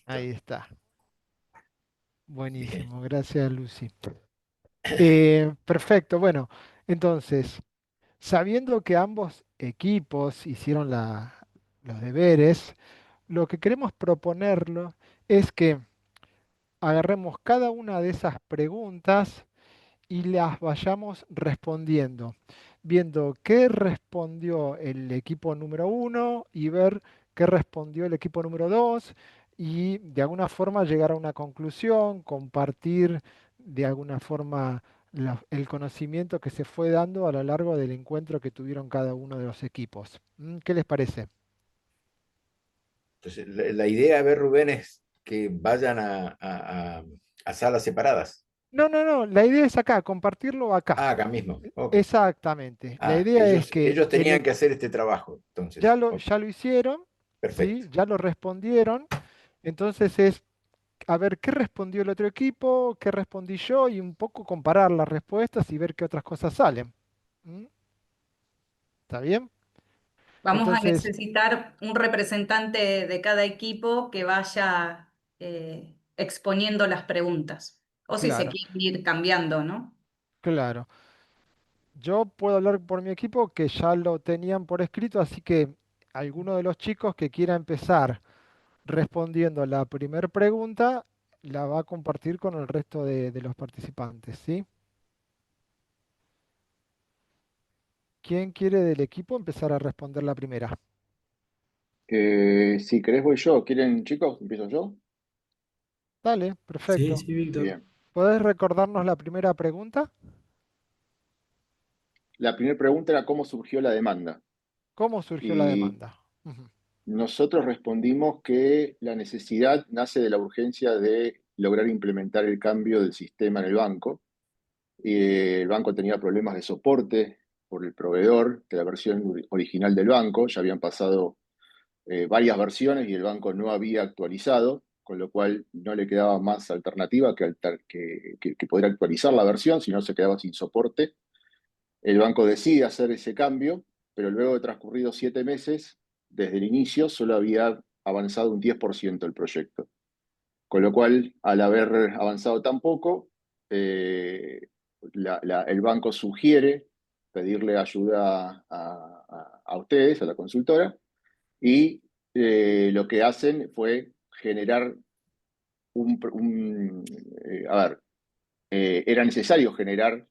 Ahí está. Bien. Buenísimo, gracias Lucy. Perfecto, bueno, entonces, sabiendo que ambos equipos hicieron los deberes, lo que queremos proponerlo es que agarremos cada una de esas preguntas y las vayamos respondiendo, viendo qué respondió el equipo número uno y ver qué respondió el equipo número dos y de alguna forma llegar a una conclusión, compartir de alguna forma el conocimiento que se fue dando a lo largo del encuentro que tuvieron cada uno de los equipos. ¿Qué les parece? Entonces, la idea, a ver, Rubén, es que vayan a salas separadas. No, no, no, la idea es acá, compartirlo acá. Ah, acá mismo. Ok. Exactamente. La Ah, idea es que ellos tenían que hacer este trabajo. Entonces, ok, ya lo hicieron, perfecto. ¿sí? Ya lo respondieron. Entonces es a ver qué respondió el otro equipo, qué respondí yo y un poco comparar las respuestas y ver qué otras cosas salen. ¿Mm? ¿Está bien? Vamos a Entonces, necesitar un representante de cada equipo que vaya exponiendo las preguntas. O si se claro, quieren ir cambiando, ¿no? claro. Yo puedo hablar por mi equipo que ya lo tenían por escrito, así que alguno de los chicos que quiera empezar respondiendo la primera pregunta la va a compartir con el resto de los participantes, ¿sí? ¿Quién quiere del equipo empezar a responder la primera? Si querés voy yo. ¿Quieren, chicos? ¿Empiezo yo? Dale, Sí, perfecto. sí, Víctor. Bien. ¿Podés recordarnos la primera pregunta? La primera pregunta era cómo surgió la demanda. ¿Cómo surgió la Y demanda? Ujú. nosotros respondimos que la necesidad nace de la urgencia de lograr implementar el cambio del sistema en el banco. El banco tenía problemas de soporte por el proveedor de la versión original del banco. Ya habían pasado varias versiones y el banco no había actualizado, con lo cual no le quedaba más alternativa que poder actualizar la versión, si no se quedaba sin soporte. El banco decide hacer ese cambio, pero luego de transcurridos 7 meses, desde el inicio solo había avanzado un 10% el proyecto. Con lo cual, al haber avanzado tan poco, eh, el banco sugiere pedirle ayuda a ustedes, a la consultora, y lo que hacen fue generar a ver, era necesario generar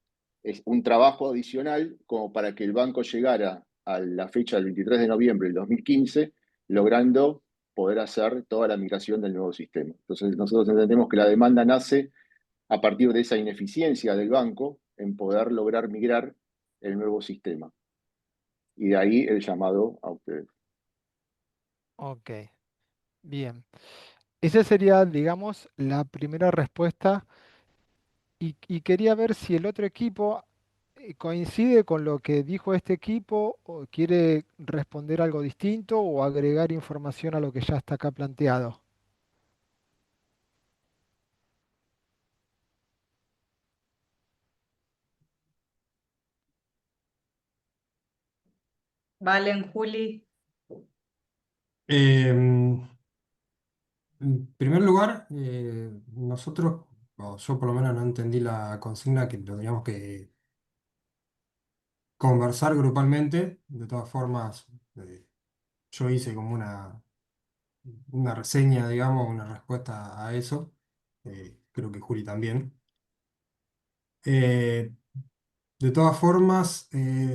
un trabajo adicional como para que el banco llegara a la fecha del 23 de noviembre del 2015, logrando poder hacer toda la migración del nuevo sistema. Entonces, nosotros entendemos que la demanda nace a partir de esa ineficiencia del banco en poder lograr migrar el nuevo sistema. Y de ahí el llamado a ustedes. Ok, bien. Esa sería, digamos, la primera respuesta y quería ver si el otro equipo coincide con lo que dijo este equipo o quiere responder algo distinto o agregar información a lo que ya está acá planteado. Valen, Juli. En primer lugar, nosotros, o yo por lo menos no entendí la consigna que tendríamos que conversar grupalmente. De todas formas, yo hice como una reseña, digamos, una respuesta a eso. Creo que Juli también. Eh, de todas formas,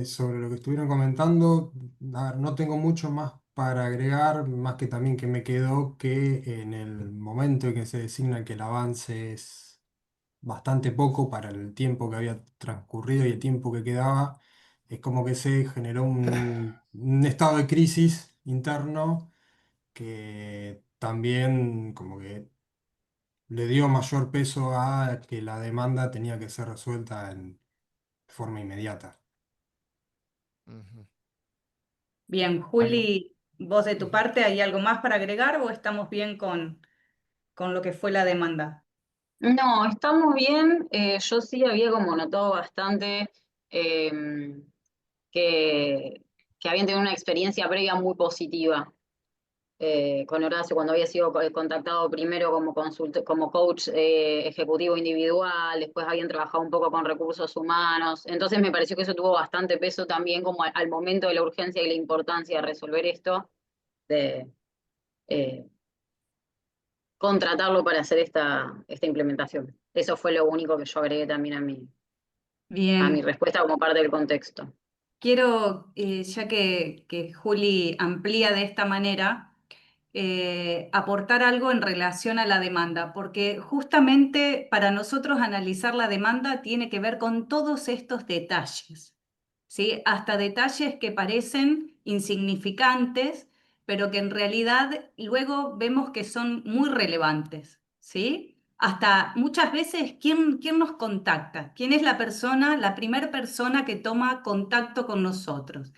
sobre lo que estuvieron comentando, a ver, no tengo mucho más para agregar, más que también que me quedó que en el momento en que se designa que el avance es bastante poco para el tiempo que había transcurrido y el tiempo que quedaba, es como que se generó un estado de crisis interno que también como que le dio mayor peso a que la demanda tenía que ser resuelta en forma inmediata. Ujú. Bien, ¿Algo? Juli, vos de tu Ujú. parte, ¿hay algo más para agregar o estamos bien con lo que fue la demanda? No, estamos bien. Yo sí había como notado bastante eh, que, que habían tenido una experiencia previa muy positiva. con Horacio cuando había sido contactado primero como como coach ejecutivo individual, después habían trabajado un poco con recursos humanos, entonces me pareció que eso tuvo bastante peso también como al momento de la urgencia y la importancia de resolver esto, de eh, contratarlo para hacer esta implementación. Eso fue lo único que yo agregué también a mi Bien, respuesta como parte del contexto. quiero, ya que Juli amplía de esta manera, aportar algo en relación a la demanda, porque justamente para nosotros analizar la demanda tiene que ver con todos estos detalles, ¿sí? Hasta detalles que parecen insignificantes, pero que en realidad luego vemos que son muy relevantes, ¿sí? Hasta muchas veces, ¿quién nos contacta? ¿Quién es la persona, la primera persona que toma contacto con nosotros?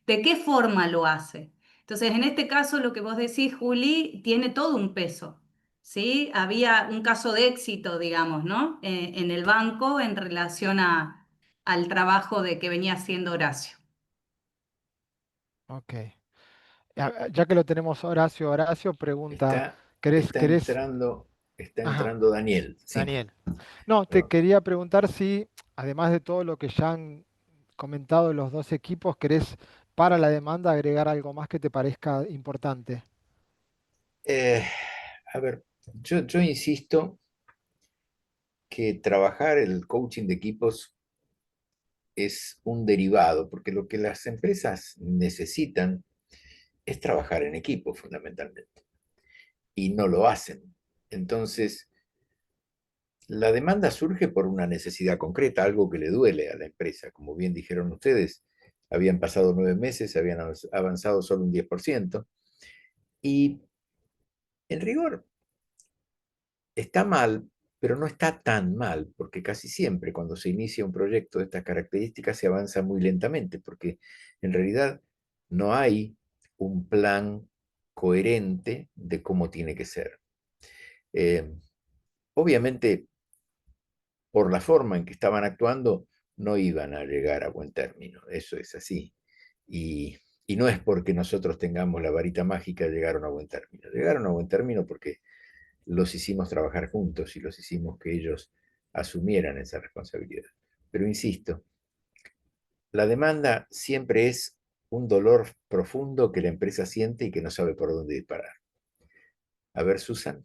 ¿De qué forma lo hace? Entonces, en este caso, lo que vos decís, Juli, tiene todo un peso, ¿sí? Había un caso de éxito, digamos, ¿no? En el banco en relación al trabajo de que venía haciendo Horacio. Ok. Ya que lo tenemos Horacio pregunta, Está, ¿querés, está querés? entrando, está Ajá, entrando Daniel. Sí, Daniel. No, te perdón. quería preguntar si, además de todo lo que ya han comentado los dos equipos, ¿querés para la demanda agregar algo más que te parezca importante? Eh, a ver, yo insisto que trabajar el coaching de equipos es un derivado, porque lo que las empresas necesitan es trabajar en equipo fundamentalmente, y no lo hacen. Entonces, la demanda surge por una necesidad concreta, algo que le duele a la empresa. Como bien dijeron ustedes, habían pasado 9 meses, habían avanzado solo un 10%, y en rigor está mal, pero no está tan mal, porque casi siempre cuando se inicia un proyecto de estas características se avanza muy lentamente, porque en realidad no hay un plan coherente de cómo tiene que ser. Eh, Obviamente, por la forma en que estaban actuando, no iban a llegar a buen término, eso es así. Y, y no es porque nosotros tengamos la varita mágica, llegaron a buen término. Llegaron a buen término porque los hicimos trabajar juntos y los hicimos que ellos asumieran esa responsabilidad. Pero insisto, la demanda siempre es un dolor profundo que la empresa siente y que no sabe por dónde disparar. A ver, Susan.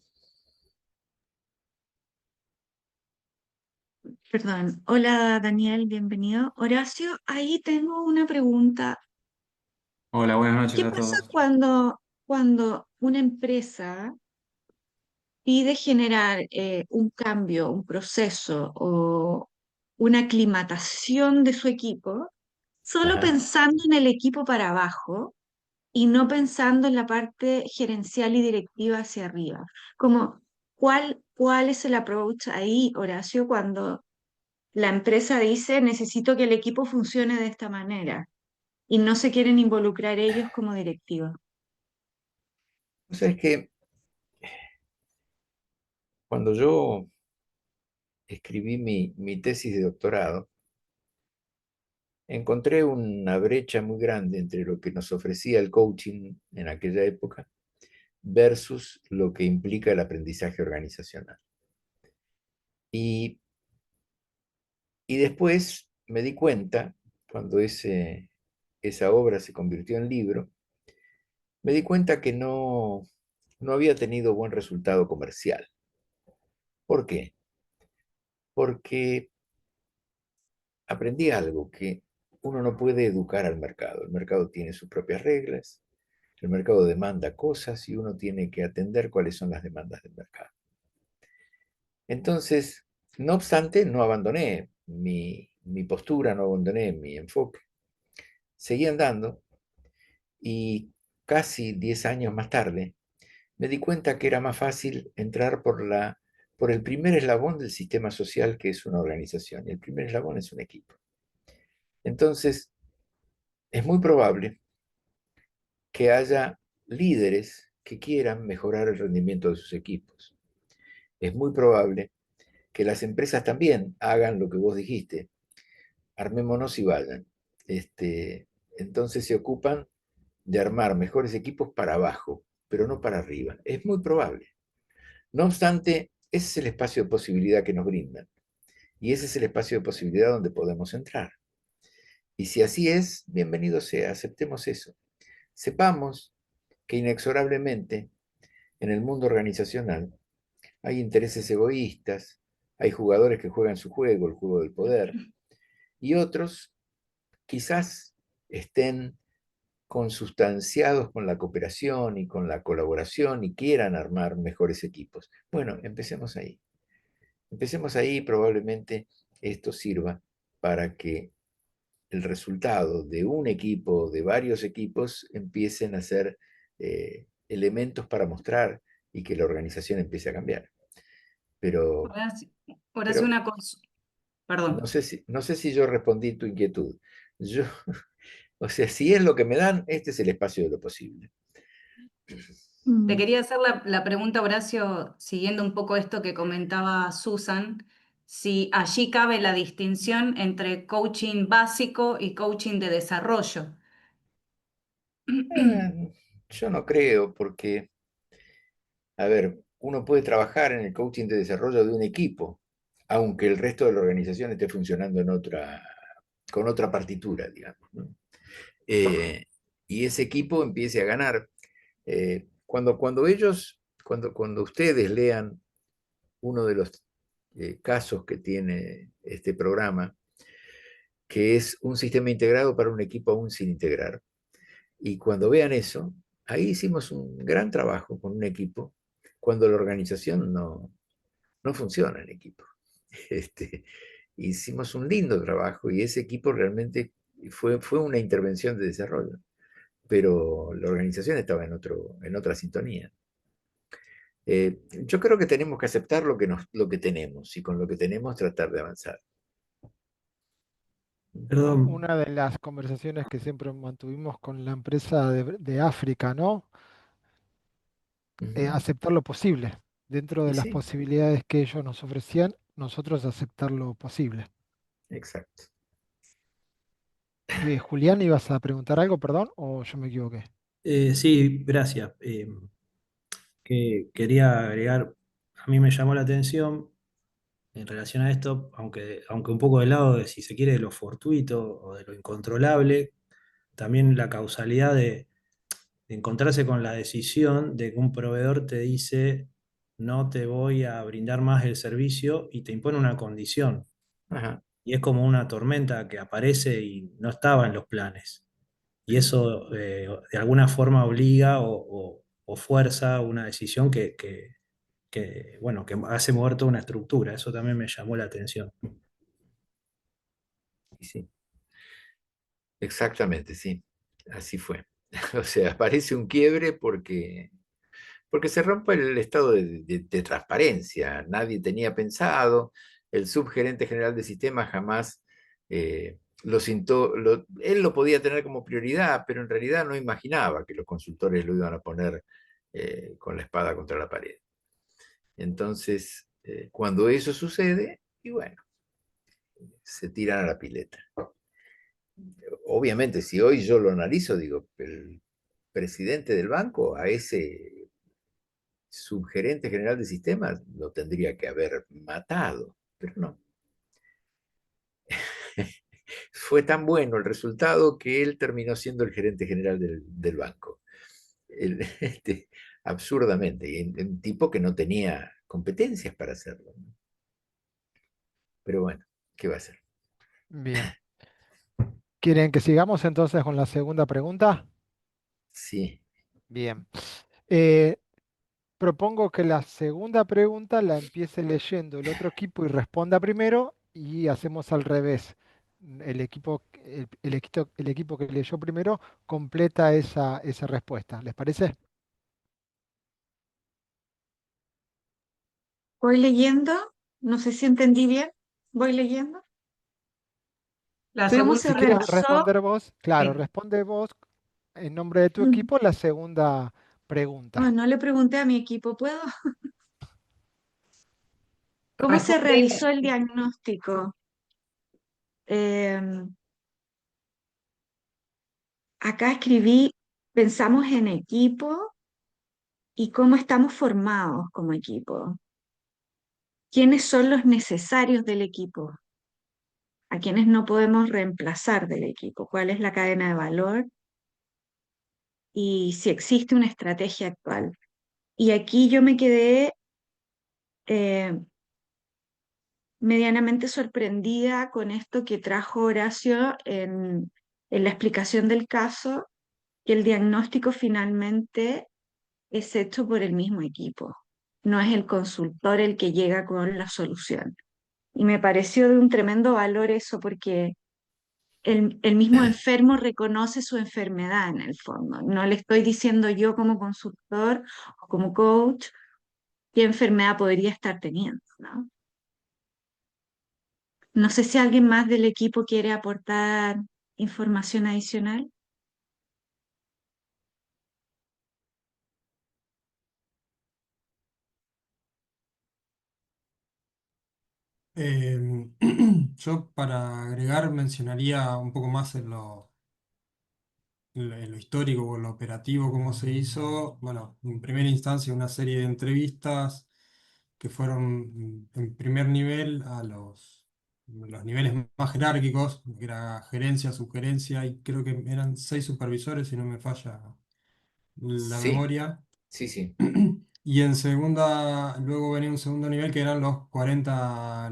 Perdón. Hola Daniel, bienvenido. Horacio, ahí tengo una pregunta. Hola, buenas noches ¿Qué a pasa todos. cuando una empresa pide generar un cambio, un proceso o una aclimatación de su equipo, solo Ajá. pensando en el equipo para abajo y no pensando en la parte gerencial y directiva hacia arriba? Como, ¿cuál es el approach ahí, Horacio, cuando la empresa dice necesito que el equipo funcione de esta manera y no se quieren involucrar ellos como directivos? O sea, es que cuando yo escribí mi tesis de doctorado, encontré una brecha muy grande entre lo que nos ofrecía el coaching en aquella época versus lo que implica el aprendizaje organizacional. Y, y después me di cuenta, cuando esa obra se convirtió en libro, me di cuenta que no había tenido buen resultado comercial. ¿Por qué? Porque aprendí algo, que uno no puede educar al mercado. El mercado tiene sus propias reglas, el mercado demanda cosas y uno tiene que atender cuáles son las demandas del mercado. Entonces, no obstante, no abandoné mi postura, no abandoné mi enfoque. Seguí andando y casi 10 años más tarde me di cuenta que era más fácil entrar por el primer eslabón del sistema social, que es una organización, y el primer eslabón es un equipo. Entonces, es muy probable que haya líderes que quieran mejorar el rendimiento de sus equipos. Es muy probable que las empresas también hagan lo que vos dijiste, armémonos y vayan. Entonces se ocupan de armar mejores equipos para abajo, pero no para arriba. Es muy probable. No obstante, ese es el espacio de posibilidad que nos brindan. Y ese es el espacio de posibilidad donde podemos entrar. Y si así es, bienvenido sea, aceptemos eso. Sepamos que inexorablemente en el mundo organizacional hay intereses egoístas, hay jugadores que juegan su juego, el juego del poder, y otros quizás estén consustanciados con la cooperación y con la colaboración y quieran armar mejores equipos. Bueno, empecemos ahí. Empecemos ahí y probablemente esto sirva para que el resultado de un equipo, de varios equipos, empiecen a ser elementos para mostrar y que la organización empiece a cambiar. Pero, Ahora sí pero una cosa, perdón. no sé si yo respondí tu inquietud. Yo, o sea, si es lo que me dan, este es el espacio de lo posible. Te Mm. quería hacer la pregunta, Horacio, siguiendo un poco esto que comentaba Susan, si allí cabe la distinción entre coaching básico y coaching de desarrollo. Yo no creo, porque, a ver, uno puede trabajar en el coaching de desarrollo de un equipo, aunque el resto de la organización esté funcionando con otra partitura, digamos, ¿no? Eh, y ese equipo empiece a ganar. Cuando ustedes lean uno de los casos que tiene este programa, que es un sistema integrado para un equipo aún sin integrar, y cuando vean eso, ahí hicimos un gran trabajo con un equipo cuando la organización no funciona en equipo. Este, hicimos un lindo trabajo y ese equipo realmente fue una intervención de desarrollo, pero la organización estaba en otra sintonía. Yo creo que tenemos que aceptar lo que tenemos y con lo que tenemos tratar de avanzar. Perdón, Una de las conversaciones que siempre mantuvimos con la empresa de África, ¿no? Ujú. Aceptar lo posible. Dentro Y de las sí, posibilidades que ellos nos ofrecían, nosotros aceptar lo posible. exacto. Julián, ¿ibas a preguntar algo, perdón, o yo me equivoqué? sí, gracias. Que quería agregar, a mí me llamó la atención en relación a esto, aunque un poco del lado de, si se quiere, de lo fortuito o de lo incontrolable, también la causalidad de encontrarse con la decisión de que un proveedor te dice, no te voy a brindar más el servicio y te impone una condición. Ajá. Y es como una tormenta que aparece y no estaba en los planes. Y eso de alguna forma obliga o fuerza una decisión bueno, que hace mover toda una estructura. Eso también me llamó la atención. Y sí, exactamente, sí. Así fue. O sea, parece un quiebre porque se rompe el estado de transparencia. Nadie tenía pensado, el subgerente general de sistemas jamás lo sintió, él lo podía tener como prioridad, pero en realidad no imaginaba que los consultores lo iban a poner con la espada contra la pared. Entonces, cuando eso sucede, y bueno, se tiran a la pileta. Obviamente, si hoy yo lo analizo, digo, el presidente del banco a ese subgerente general de sistemas lo tendría que haber matado, pero no. Fue tan bueno el resultado que él terminó siendo el gerente general del banco. Absurdamente, y un tipo que no tenía competencias para hacerlo, ¿no? Pero bueno, ¿qué va a hacer? Bien. ¿Quieren que sigamos entonces con la segunda pregunta? Sí, Bien. Eh, Propongo que la segunda pregunta la empiece leyendo el otro equipo y responda primero y hacemos al revés. El equipo que leyó primero completa esa respuesta. ¿Les parece? Voy leyendo, no sé si entendí bien, voy leyendo. La ¿Cómo segunda se Si quieres realizó? responder vos, claro, sí. responde vos en nombre de tu Mm. equipo la segunda Ah, pregunta. no le pregunté a mi equipo, ¿puedo? ¿Cómo se Responde, realizó el diagnóstico? Em, Acá escribí, pensamos en equipo y cómo estamos formados como equipo. ¿Quiénes son los necesarios del equipo? ¿A quiénes no podemos reemplazar del equipo? ¿Cuál es la cadena de valor? Y si existe una estrategia actual. Y aquí yo me quedé eh, medianamente sorprendida con esto que trajo Horacio en la explicación del caso, que el diagnóstico finalmente es hecho por el mismo equipo. No es el consultor el que llega con la solución. Y me pareció de un tremendo valor eso porque el mismo enfermo reconoce su enfermedad en el fondo. No le estoy diciendo yo como consultor o como coach qué enfermedad podría estar teniendo, ¿no? No sé si alguien más del equipo quiere aportar información adicional. Yo para agregar mencionaría un poco más en lo histórico o en lo operativo, cómo se hizo. Bueno, en primera instancia una serie de entrevistas que fueron en primer nivel a los niveles más jerárquicos, que era gerencia, subgerencia, y creo que eran 6 supervisores, si no me falla la Sí, memoria. sí, sí. Y luego venía un segundo nivel que eran los 40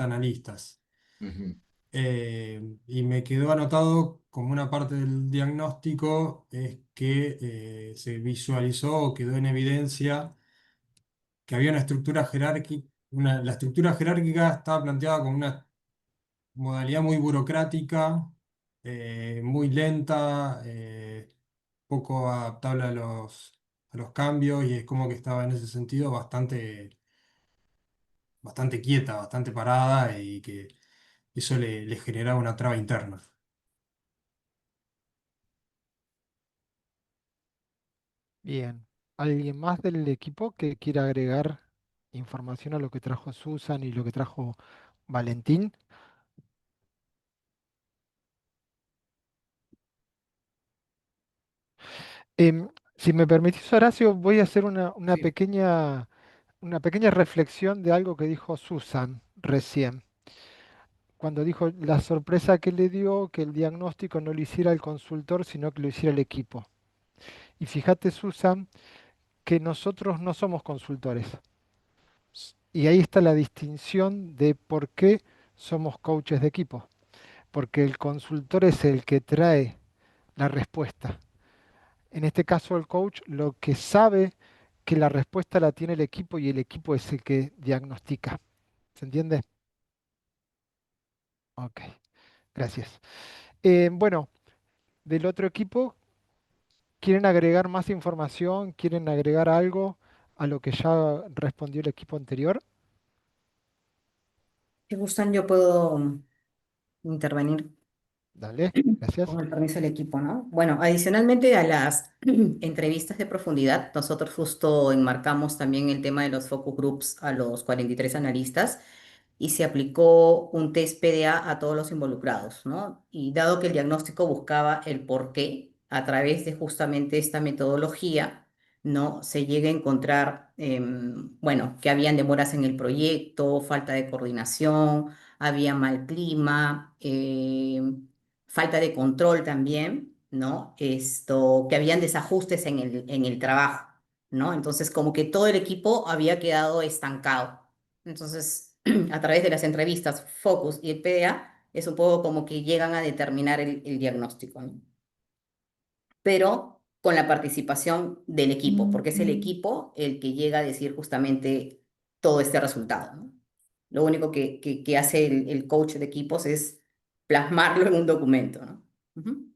analistas. Ujú. Y me quedó anotado como una parte del diagnóstico es que se visualizó o quedó en evidencia que había una estructura jerárquica. La estructura jerárquica estaba planteada como una modalidad muy burocrática, muy lenta, poco adaptable a los cambios, y es como que estaba en ese sentido bastante quieta, bastante parada, y que eso le generaba una traba interna. Bien. ¿Alguien más del equipo que quiera agregar información a lo que trajo Susan y lo que trajo Valentín? Si me permitís, Horacio, voy a hacer Sí. una pequeña reflexión de algo que dijo Susan recién, cuando dijo la sorpresa que le dio que el diagnóstico no lo hiciera el consultor, sino que lo hiciera el equipo. Y fíjate, Susan, que nosotros no somos consultores. Y ahí está la distinción de por qué somos coaches de equipo. Porque el consultor es el que trae la respuesta. En este caso, el coach lo que sabe que la respuesta la tiene el equipo y el equipo es el que diagnostica. ¿Se entiende? Ok, gracias. Bueno, del otro equipo, ¿quieren agregar más información? ¿Quieren agregar algo a lo que ya respondió el equipo anterior? Si gustan, yo puedo intervenir Dale, gracias. con el permiso del equipo, ¿no? Bueno, adicionalmente a las entrevistas de profundidad, nosotros justo enmarcamos también el tema de los focus groups a los 43 analistas y se aplicó un test PDA a todos los involucrados, ¿no? Y dado que el diagnóstico buscaba el por qué, a través de justamente esta metodología, ¿no? Se llega a encontrar, bueno, que habían demoras en el proyecto, falta de coordinación, había mal clima, falta de control también, ¿no? Esto, que habían desajustes en el trabajo, ¿no? Entonces, como que todo el equipo había quedado estancado. Entonces, a través de las entrevistas Focus y el PDA, es un poco como que llegan a determinar el diagnóstico, ¿no? Pero con la participación del equipo, porque es el equipo el que llega a decir justamente todo este resultado, ¿no? Lo único que hace el coach de equipos es plasmarlo en un documento, ¿no? Ujú.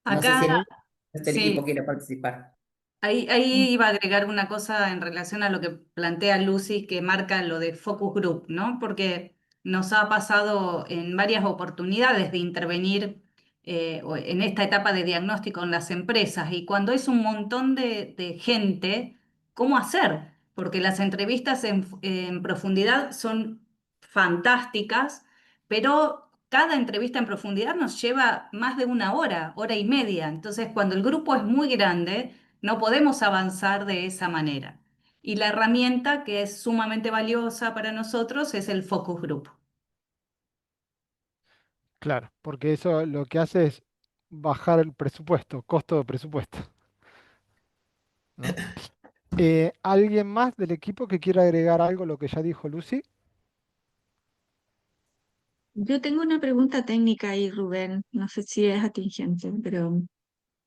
No sé Acá, si el equipo sí. quiere participar. Ahí iba a agregar una cosa en relación a lo que plantea Lucy, que marca lo de focus group, ¿no? Porque nos ha pasado en varias oportunidades de intervenir en esta etapa de diagnóstico en las empresas y cuando es un montón de gente, ¿cómo hacer? Porque las entrevistas en profundidad son fantásticas, pero cada entrevista en profundidad nos lleva más de una hora, hora y media. Entonces, cuando el grupo es muy grande, No podemos avanzar de esa manera. Y la herramienta que es sumamente valiosa para nosotros es el focus group. Claro, porque eso lo que hace es bajar el presupuesto, costo de presupuesto, ¿no? ¿Alguien más del equipo que quiera agregar algo a lo que ya dijo Lucy? Yo tengo una pregunta técnica ahí, Rubén. No sé si es atingente, pero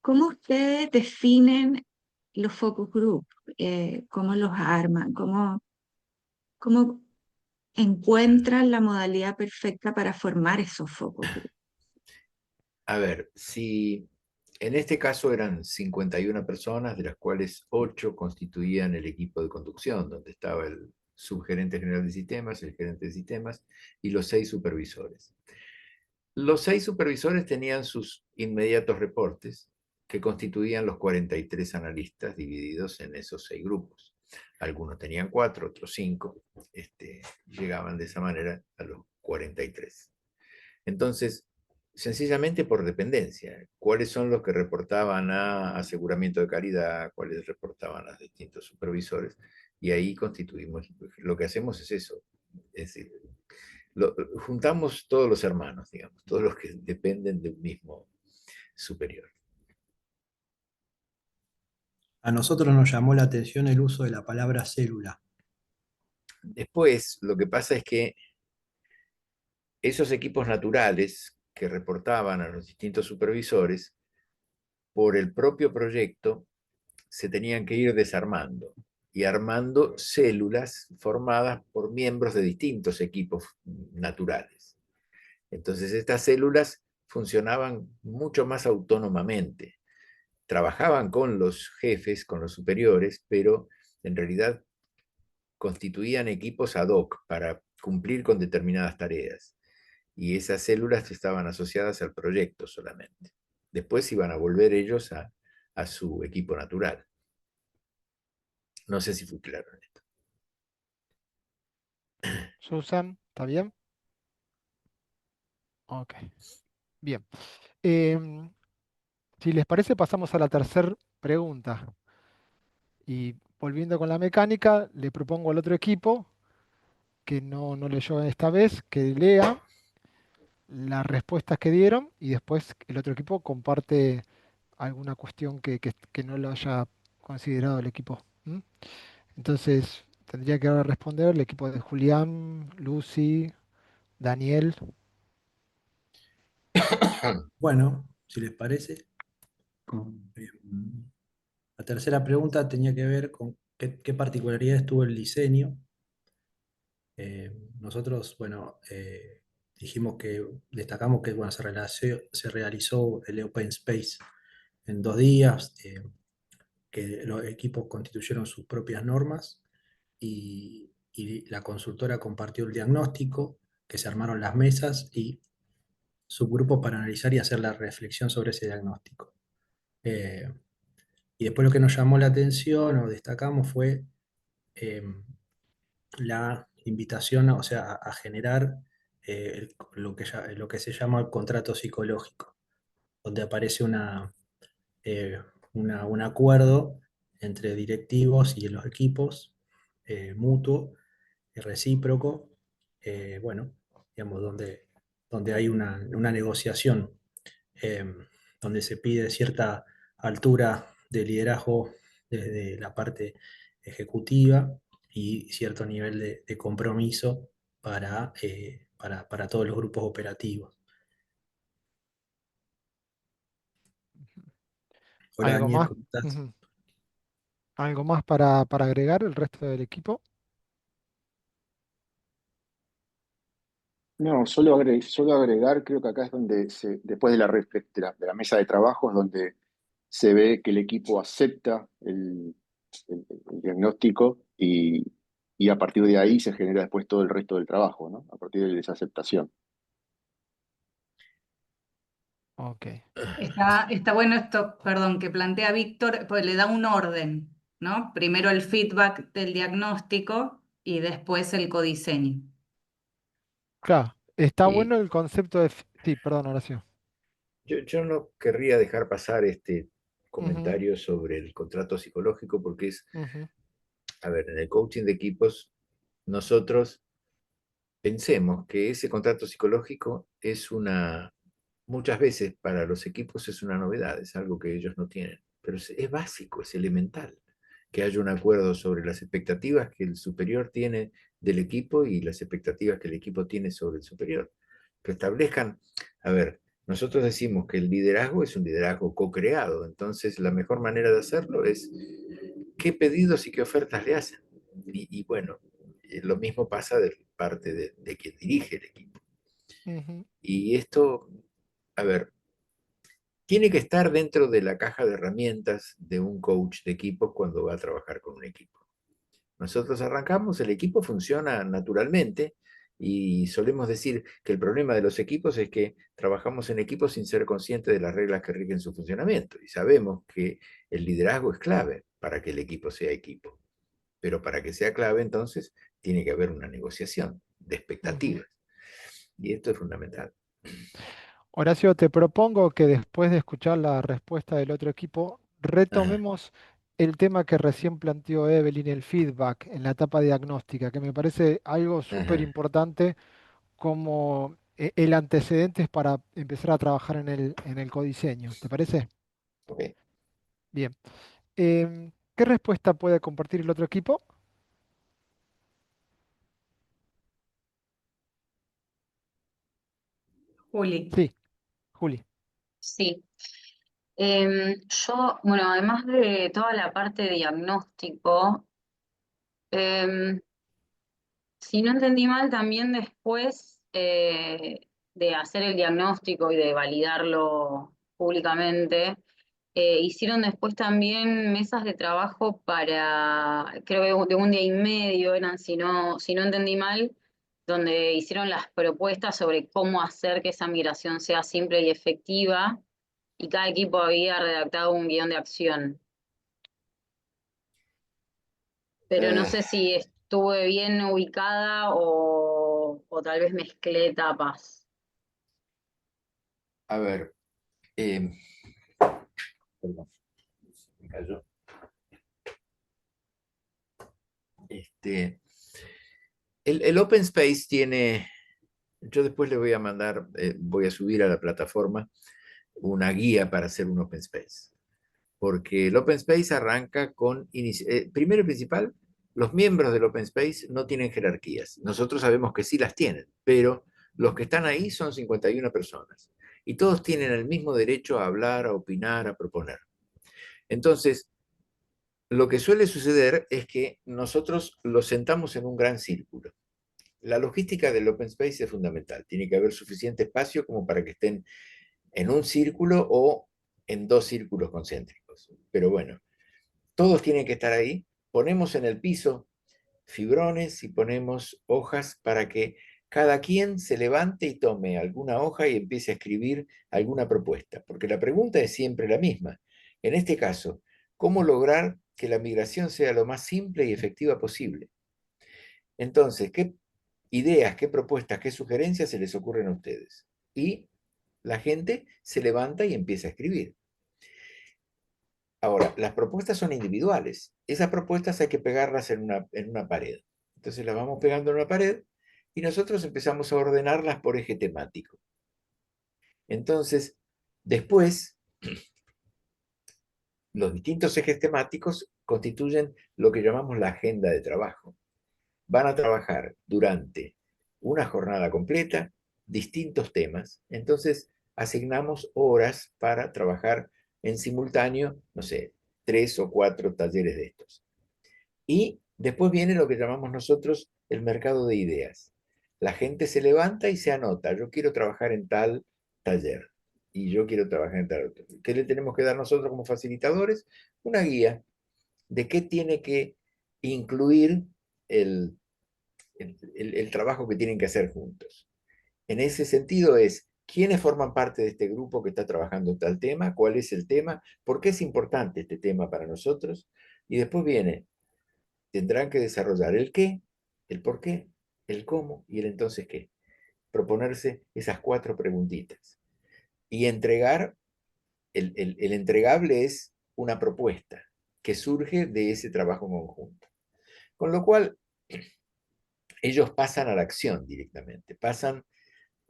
¿cómo ustedes definen los focus group? ¿Cómo los arman? ¿Cómo encuentran la modalidad perfecta para formar esos focus group? A ver, si en este caso eran 51 personas, de las cuales 8 constituían el equipo de conducción, donde estaba el subgerente general de sistemas, el gerente de sistemas y los 6 supervisores. Los 6 supervisores tenían sus inmediatos reportes, que constituían los 43 analistas divididos en esos 6 grupos. Algunos tenían 4, otros 5, llegaban de esa manera a los 43. Entonces, sencillamente por dependencia, cuáles son los que reportaban a aseguramiento de calidad, cuáles reportaban a distintos supervisores, y ahí constituimos, lo que hacemos es eso, es decir, juntamos todos los hermanos, digamos, todos los que dependen de un mismo superior. A nosotros nos llamó la atención el uso de la palabra célula. Después, lo que pasa es que esos equipos naturales que reportaban a los distintos supervisores, por el propio proyecto, se tenían que ir desarmando y armando células formadas por miembros de distintos equipos naturales. Entonces estas células funcionaban mucho más autónomamente. Trabajaban con los jefes, con los superiores, pero en realidad constituían equipos ad hoc para cumplir con determinadas tareas. Y esas células estaban asociadas al proyecto solamente. Después iban a volver ellos a su equipo natural. No sé si fui claro en esto. Susan, ¿está bien? Ok, bien. Em, si les parece, pasamos a la tercera pregunta. Y volviendo con la mecánica, le propongo al otro equipo, que no leyó esta vez, que lea las respuestas que dieron y después el otro equipo comparte alguna cuestión que no lo haya considerado el equipo. ¿M? Entonces, tendría que ahora responder el equipo de Julián, Lucy, Daniel. Bueno, si les parece, eh, la tercera pregunta tenía que ver con qué particularidades tuvo el diseño. Nosotros, bueno, destacamos que bueno, se realizó el Open Space en 2 días, que los equipos constituyeron sus propias normas y la consultora compartió el diagnóstico, que se armaron las mesas y subgrupos para analizar y hacer la reflexión sobre ese diagnóstico. Eh, y después lo que nos llamó la atención o destacamos fue eh, la invitación, o sea, a generar lo que se llama el contrato psicológico, donde aparece un acuerdo entre directivos y los equipos, mutuo y recíproco, bueno, digamos, donde hay una negociación, eh, donde se pide cierta altura de liderazgo desde la parte ejecutiva y cierto nivel de compromiso para todos los grupos operativos. Hola ¿Algo Daniel, más? ¿cómo estás? Ujú. ¿Algo más para agregar el resto del equipo? No, solo agregar, creo que acá es donde después de la mesa de trabajo, es donde se ve que el equipo acepta el diagnóstico y a partir de ahí se genera después todo el resto del trabajo, ¿no? A partir de esa aceptación. Ok. Está bueno esto, perdón, que plantea Víctor, pues le da un orden, ¿no? Primero el feedback del diagnóstico y después el codiseño. Claro, está Y bueno el concepto de... Sí, perdón, Horacio. yo no querría dejar pasar Ujú, comentarios sobre el contrato psicológico, porque es, ujú, a ver, en el coaching de equipos, nosotros pensemos que ese contrato psicológico es muchas veces para los equipos es una novedad, es algo que ellos no tienen, pero es básico, es elemental que haya un acuerdo sobre las expectativas que el superior tiene del equipo y las expectativas que el equipo tiene sobre el superior. Que establezcan, a ver, nosotros decimos que el liderazgo es un liderazgo co-creado, entonces la mejor manera de hacerlo es qué pedidos y qué ofertas le hacen. Y bueno, lo mismo pasa de parte de quien dirige el equipo. ujú. Y esto, a ver, tiene que estar dentro de la caja de herramientas de un coach de equipos cuando va a trabajar con un equipo. Nosotros arrancamos, el equipo funciona naturalmente y solemos decir que el problema de los equipos es que trabajamos en equipos sin ser conscientes de las reglas que rigen su funcionamiento y sabemos que el liderazgo es clave para que el equipo sea equipo, pero para que sea clave entonces tiene que haber una negociación de Ujú. expectativas y esto es fundamental. Horacio, te propongo que después de escuchar la respuesta del otro equipo, Ajá, retomemos el tema que recién planteó Evelyn, el feedback en la etapa diagnóstica, que me parece algo súper ajá, importante como el antecedente para empezar a trabajar en el codiseño. ¿Te parece? ok. Bien. ¿Qué respuesta puede compartir el otro equipo? Juli. Sí, Juli. Sí. Yo, bueno, además de toda la parte de diagnóstico, em, si no entendí mal, también después de hacer el diagnóstico y de validarlo públicamente, hicieron después también mesas de trabajo para, creo que de un día y medio eran, si no entendí mal, donde hicieron las propuestas sobre cómo hacer que esa migración sea simple y efectiva, y cada equipo había redactado un guión de acción. Pero no Eh, sé si estuve bien ubicada o tal vez mezclé etapas. a ver, eh, perdón, me cayó. Este, el Open Space tiene, yo después le voy a mandar, voy a subir a la plataforma una guía para hacer un Open Space. Porque el Open Space arranca con, primero y principal, los miembros del Open Space no tienen jerarquías. Nosotros sabemos que sí las tienen, pero los que están ahí son 51 personas. Y todos tienen el mismo derecho a hablar, a opinar, a proponer. Entonces, lo que suele suceder es que nosotros los sentamos en un gran círculo. La logística del Open Space es fundamental. Tiene que haber suficiente espacio como para que estén en un círculo o en dos círculos concéntricos. Pero bueno, todos tienen que estar ahí. Ponemos en el piso fibrones y ponemos hojas para que cada quien se levante y tome alguna hoja y empiece a escribir alguna propuesta, porque la pregunta es siempre la misma. En este caso, ¿cómo lograr que la migración sea lo más simple y efectiva posible? Entonces, ¿qué ideas, qué propuestas, qué sugerencias se les ocurren a ustedes? Y la gente se levanta y empieza a escribir. Ahora, las propuestas son individuales. Esas propuestas hay que pegarlas en una pared. Entonces las vamos pegando en una pared y nosotros empezamos a ordenarlas por eje temático. Entonces, después, los distintos ejes temáticos constituyen lo que llamamos la agenda de trabajo. Van a trabajar durante una jornada completa distintos temas. Entonces, asignamos horas para trabajar en simultáneo, no sé, 3 o 4 talleres de estos. Y después viene lo que llamamos nosotros el mercado de ideas. La gente se levanta y se anota, yo quiero trabajar en tal taller y yo quiero trabajar en tal otro. ¿Qué le tenemos que dar nosotros como facilitadores? Una guía de qué tiene que incluir el, el trabajo que tienen que hacer juntos. En ese sentido es, ¿quiénes forman parte de este grupo que está trabajando en tal tema? ¿Cuál es el tema? ¿Por qué es importante este tema para nosotros? Y después viene, tendrán que desarrollar el qué, el por qué, el cómo y el entonces qué. Proponerse esas 4 preguntitas. Y entregar, el entregable es una propuesta que surge de ese trabajo conjunto. Con lo cual, ellos pasan a la acción directamente, pasan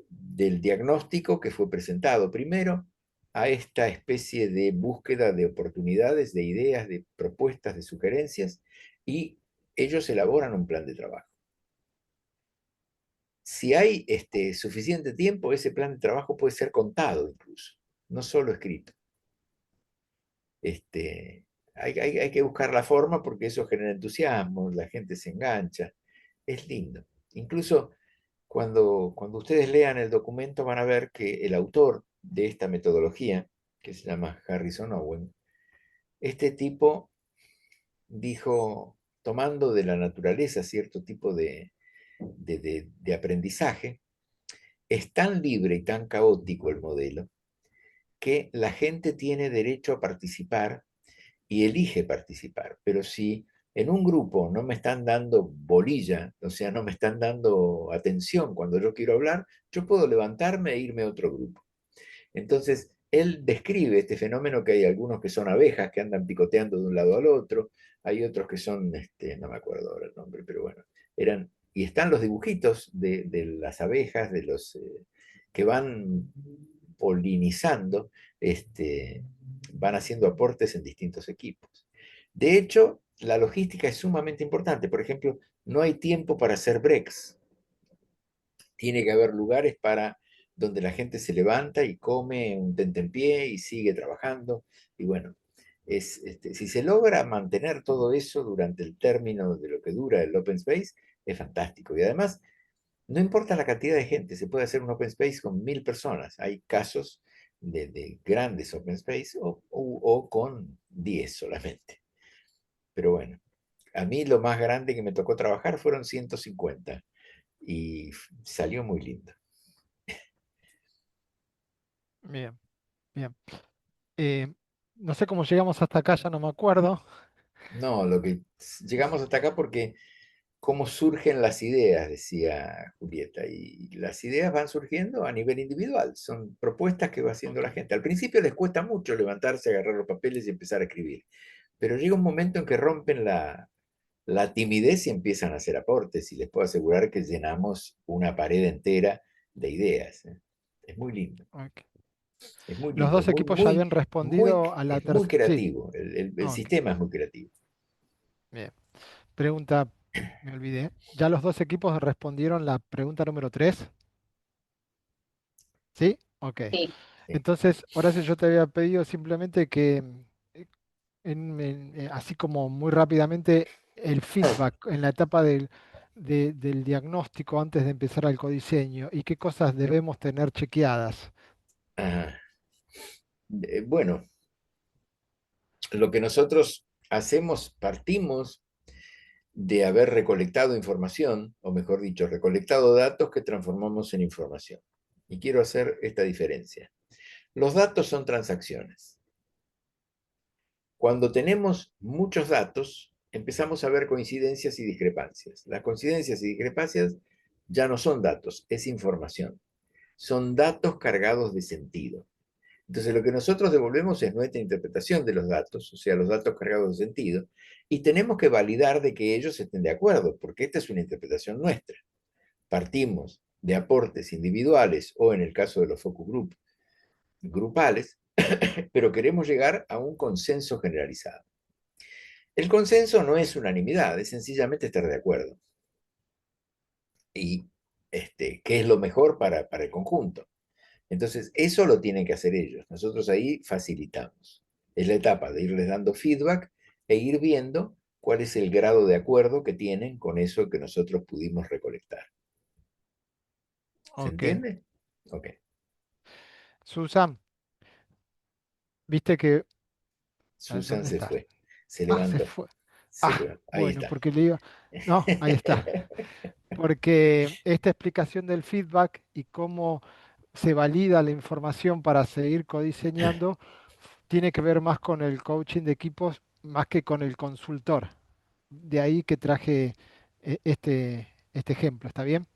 del diagnóstico que fue presentado primero a esta especie de búsqueda de oportunidades, de ideas, de propuestas, de sugerencias, y ellos elaboran un plan de trabajo. Si hay suficiente tiempo, ese plan de trabajo puede ser contado incluso, no solo escrito. Hay que buscar la forma porque eso genera entusiasmo, la gente se engancha, es lindo. Incluso cuando ustedes lean el documento van a ver que el autor de esta metodología, que se llama Harrison Owen, este tipo dijo, tomando de la naturaleza cierto tipo de aprendizaje, es tan libre y tan caótico el modelo que la gente tiene derecho a participar y elige participar. Pero si en un grupo no me están dando bolilla, o sea, no me están dando atención cuando yo quiero hablar, yo puedo levantarme e irme a otro grupo. Entonces, él describe este fenómeno que hay algunos que son abejas que andan picoteando de un lado al otro, hay otros que son, no me acuerdo ahora el nombre, pero bueno, y están los dibujitos de las abejas, de los que van polinizando, van haciendo aportes en distintos equipos. De hecho, la logística es sumamente importante. Por ejemplo, no hay tiempo para hacer breaks. Tiene que haber lugares para donde la gente se levanta y come un tentempié y sigue trabajando. Y bueno, si se logra mantener todo eso durante el término de lo que dura el Open Space, es fantástico. Y además, no importa la cantidad de gente, se puede hacer un Open Space con 1000 personas. Hay casos de grandes Open Space o con 10 solamente. Pero bueno, a mí lo más grande que me tocó trabajar fueron 150 y salió muy lindo. Bien, bien. Eh, no sé cómo llegamos hasta acá, ya no me acuerdo. No, llegamos hasta acá porque cómo surgen las ideas, decía Julieta, y las ideas van surgiendo a nivel individual, son propuestas que va haciendo la gente. Al principio les cuesta mucho levantarse, agarrar los papeles y empezar a escribir, pero llega un momento en que rompen la timidez y empiezan a hacer aportes, y les puedo asegurar que llenamos una pared entera de ideas. Es muy lindo. Ok. Es muy Los lindo, dos equipos ya habían respondido a la es muy tercera. Sí, creativo, el ok, sistema es muy creativo. bien. Pregunta, me olvidé. ¿Ya los dos equipos respondieron la pregunta número 3? ¿Sí? Ok. Sí. Sí. Entonces, Horacio, yo te había pedido simplemente que, así como muy rápidamente, el feedback en la etapa del diagnóstico antes de empezar el codiseño y qué cosas debemos tener chequeadas. Ajá. Bueno, lo que nosotros hacemos, partimos de haber recolectado información, o mejor dicho, recolectado datos que transformamos en información. Y quiero hacer esta diferencia. Los datos son transacciones. Cuando tenemos muchos datos, empezamos a ver coincidencias y discrepancias. Las coincidencias y discrepancias ya no son datos, es información. Son datos cargados de sentido. Entonces, lo que nosotros devolvemos es nuestra interpretación de los datos, o sea, los datos cargados de sentido, y tenemos que validar de que ellos estén de acuerdo, porque esta es una interpretación nuestra. Partimos de aportes individuales o, en el caso de los focus group, grupales, pero queremos llegar a un consenso generalizado. El consenso no es unanimidad, es sencillamente estar de acuerdo. Y qué es lo mejor para el conjunto. Entonces, eso lo tienen que hacer ellos. Nosotros ahí facilitamos. Es la etapa de irles dando feedback e ir viendo cuál es el grado de acuerdo que tienen con eso que nosotros pudimos recolectar. ¿Se Ok. entiende? Ok. Susan, viste que... Susan ¿Dónde se estás? fue, se Ah, se levantó, fue. se Ah, levantó. Ahí bueno, está. porque le iba... No, ahí está. Porque esta explicación del feedback y cómo se valida la información para seguir codiseñando tiene que ver más con el coaching de equipos más que con el consultor. De ahí que traje este ejemplo, ¿está bien?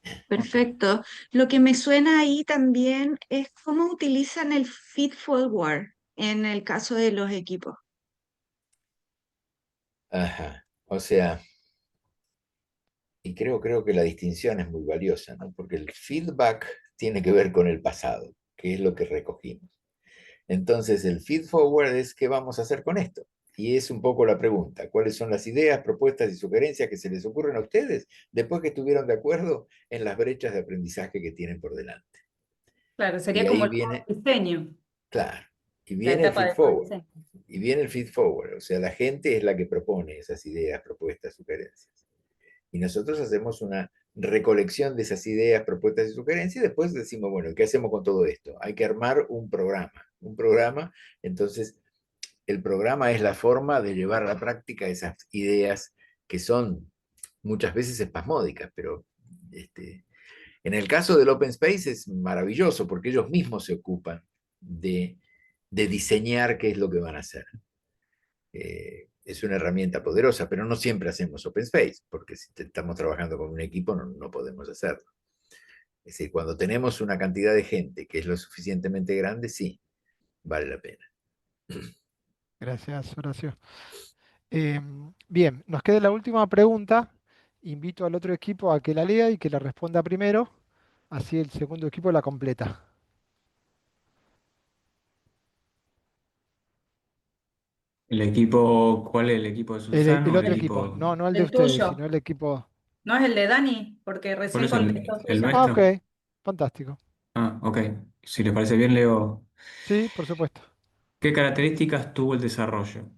Ok. Perfecto. Lo que me suena ahí también es cómo utilizan el feed forward en el caso de los equipos. Ajá. O sea, y creo que la distinción es muy valiosa, ¿no? Porque el feedback tiene que ver con el pasado, que es lo que recogimos. Entonces, el feed forward es qué vamos a hacer con esto. Y es un poco la pregunta, ¿cuáles son las ideas, propuestas y sugerencias que se les ocurren a ustedes después que estuvieron de acuerdo en las brechas de aprendizaje que tienen por delante? Claro, Y sería como ahí el viene, diseño, claro, y la viene el etapa feed de forward. diseño. Y viene el feed forward, o sea, la gente es la que propone esas ideas, propuestas, sugerencias. Y nosotros hacemos una recolección de esas ideas, propuestas y sugerencias y después decimos, bueno, ¿qué hacemos con todo esto? Hay que armar un programa. Un programa, entonces el programa es la forma de llevar a la práctica esas ideas que son muchas veces espasmódicas, pero en el caso del Open Space es maravilloso porque ellos mismos se ocupan de diseñar qué es lo que van a hacer. Es una herramienta poderosa, pero no siempre hacemos Open Space, porque si estamos trabajando con un equipo no podemos hacerlo. Es decir, cuando tenemos una cantidad de gente que es lo suficientemente grande, sí, vale la pena. Gracias, Horacio. Bien, nos queda la última pregunta. Invito al otro equipo a que la lea y que la responda primero. Así el segundo equipo la completa. ¿El equipo, cuál es el equipo de El Susana o el otro equipo, equipo? no el de El ustedes, sino tuyo, el equipo. ¿no es el de Dani? Porque Por recién eso contestó el Susan. Ah, ok, nuestro. fantástico. Ah, ok. Si les parece bien, leo. Sí, por supuesto. ¿Qué características tuvo el desarrollo?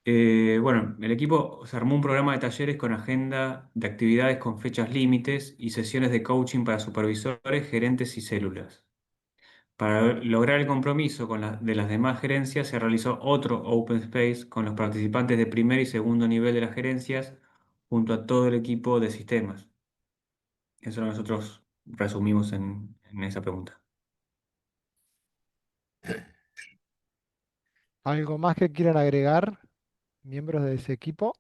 Bueno, el equipo se armó un programa de talleres con agenda de actividades con fechas límites y sesiones de coaching para supervisores, gerentes y células. Para lograr el compromiso de las demás gerencias, se realizó otro Open Space con los participantes de primer y segundo nivel de las gerencias junto a todo el equipo de sistemas. Eso es lo que nosotros resumimos en esa pregunta. ¿Algo más que quieran agregar, miembros de ese equipo?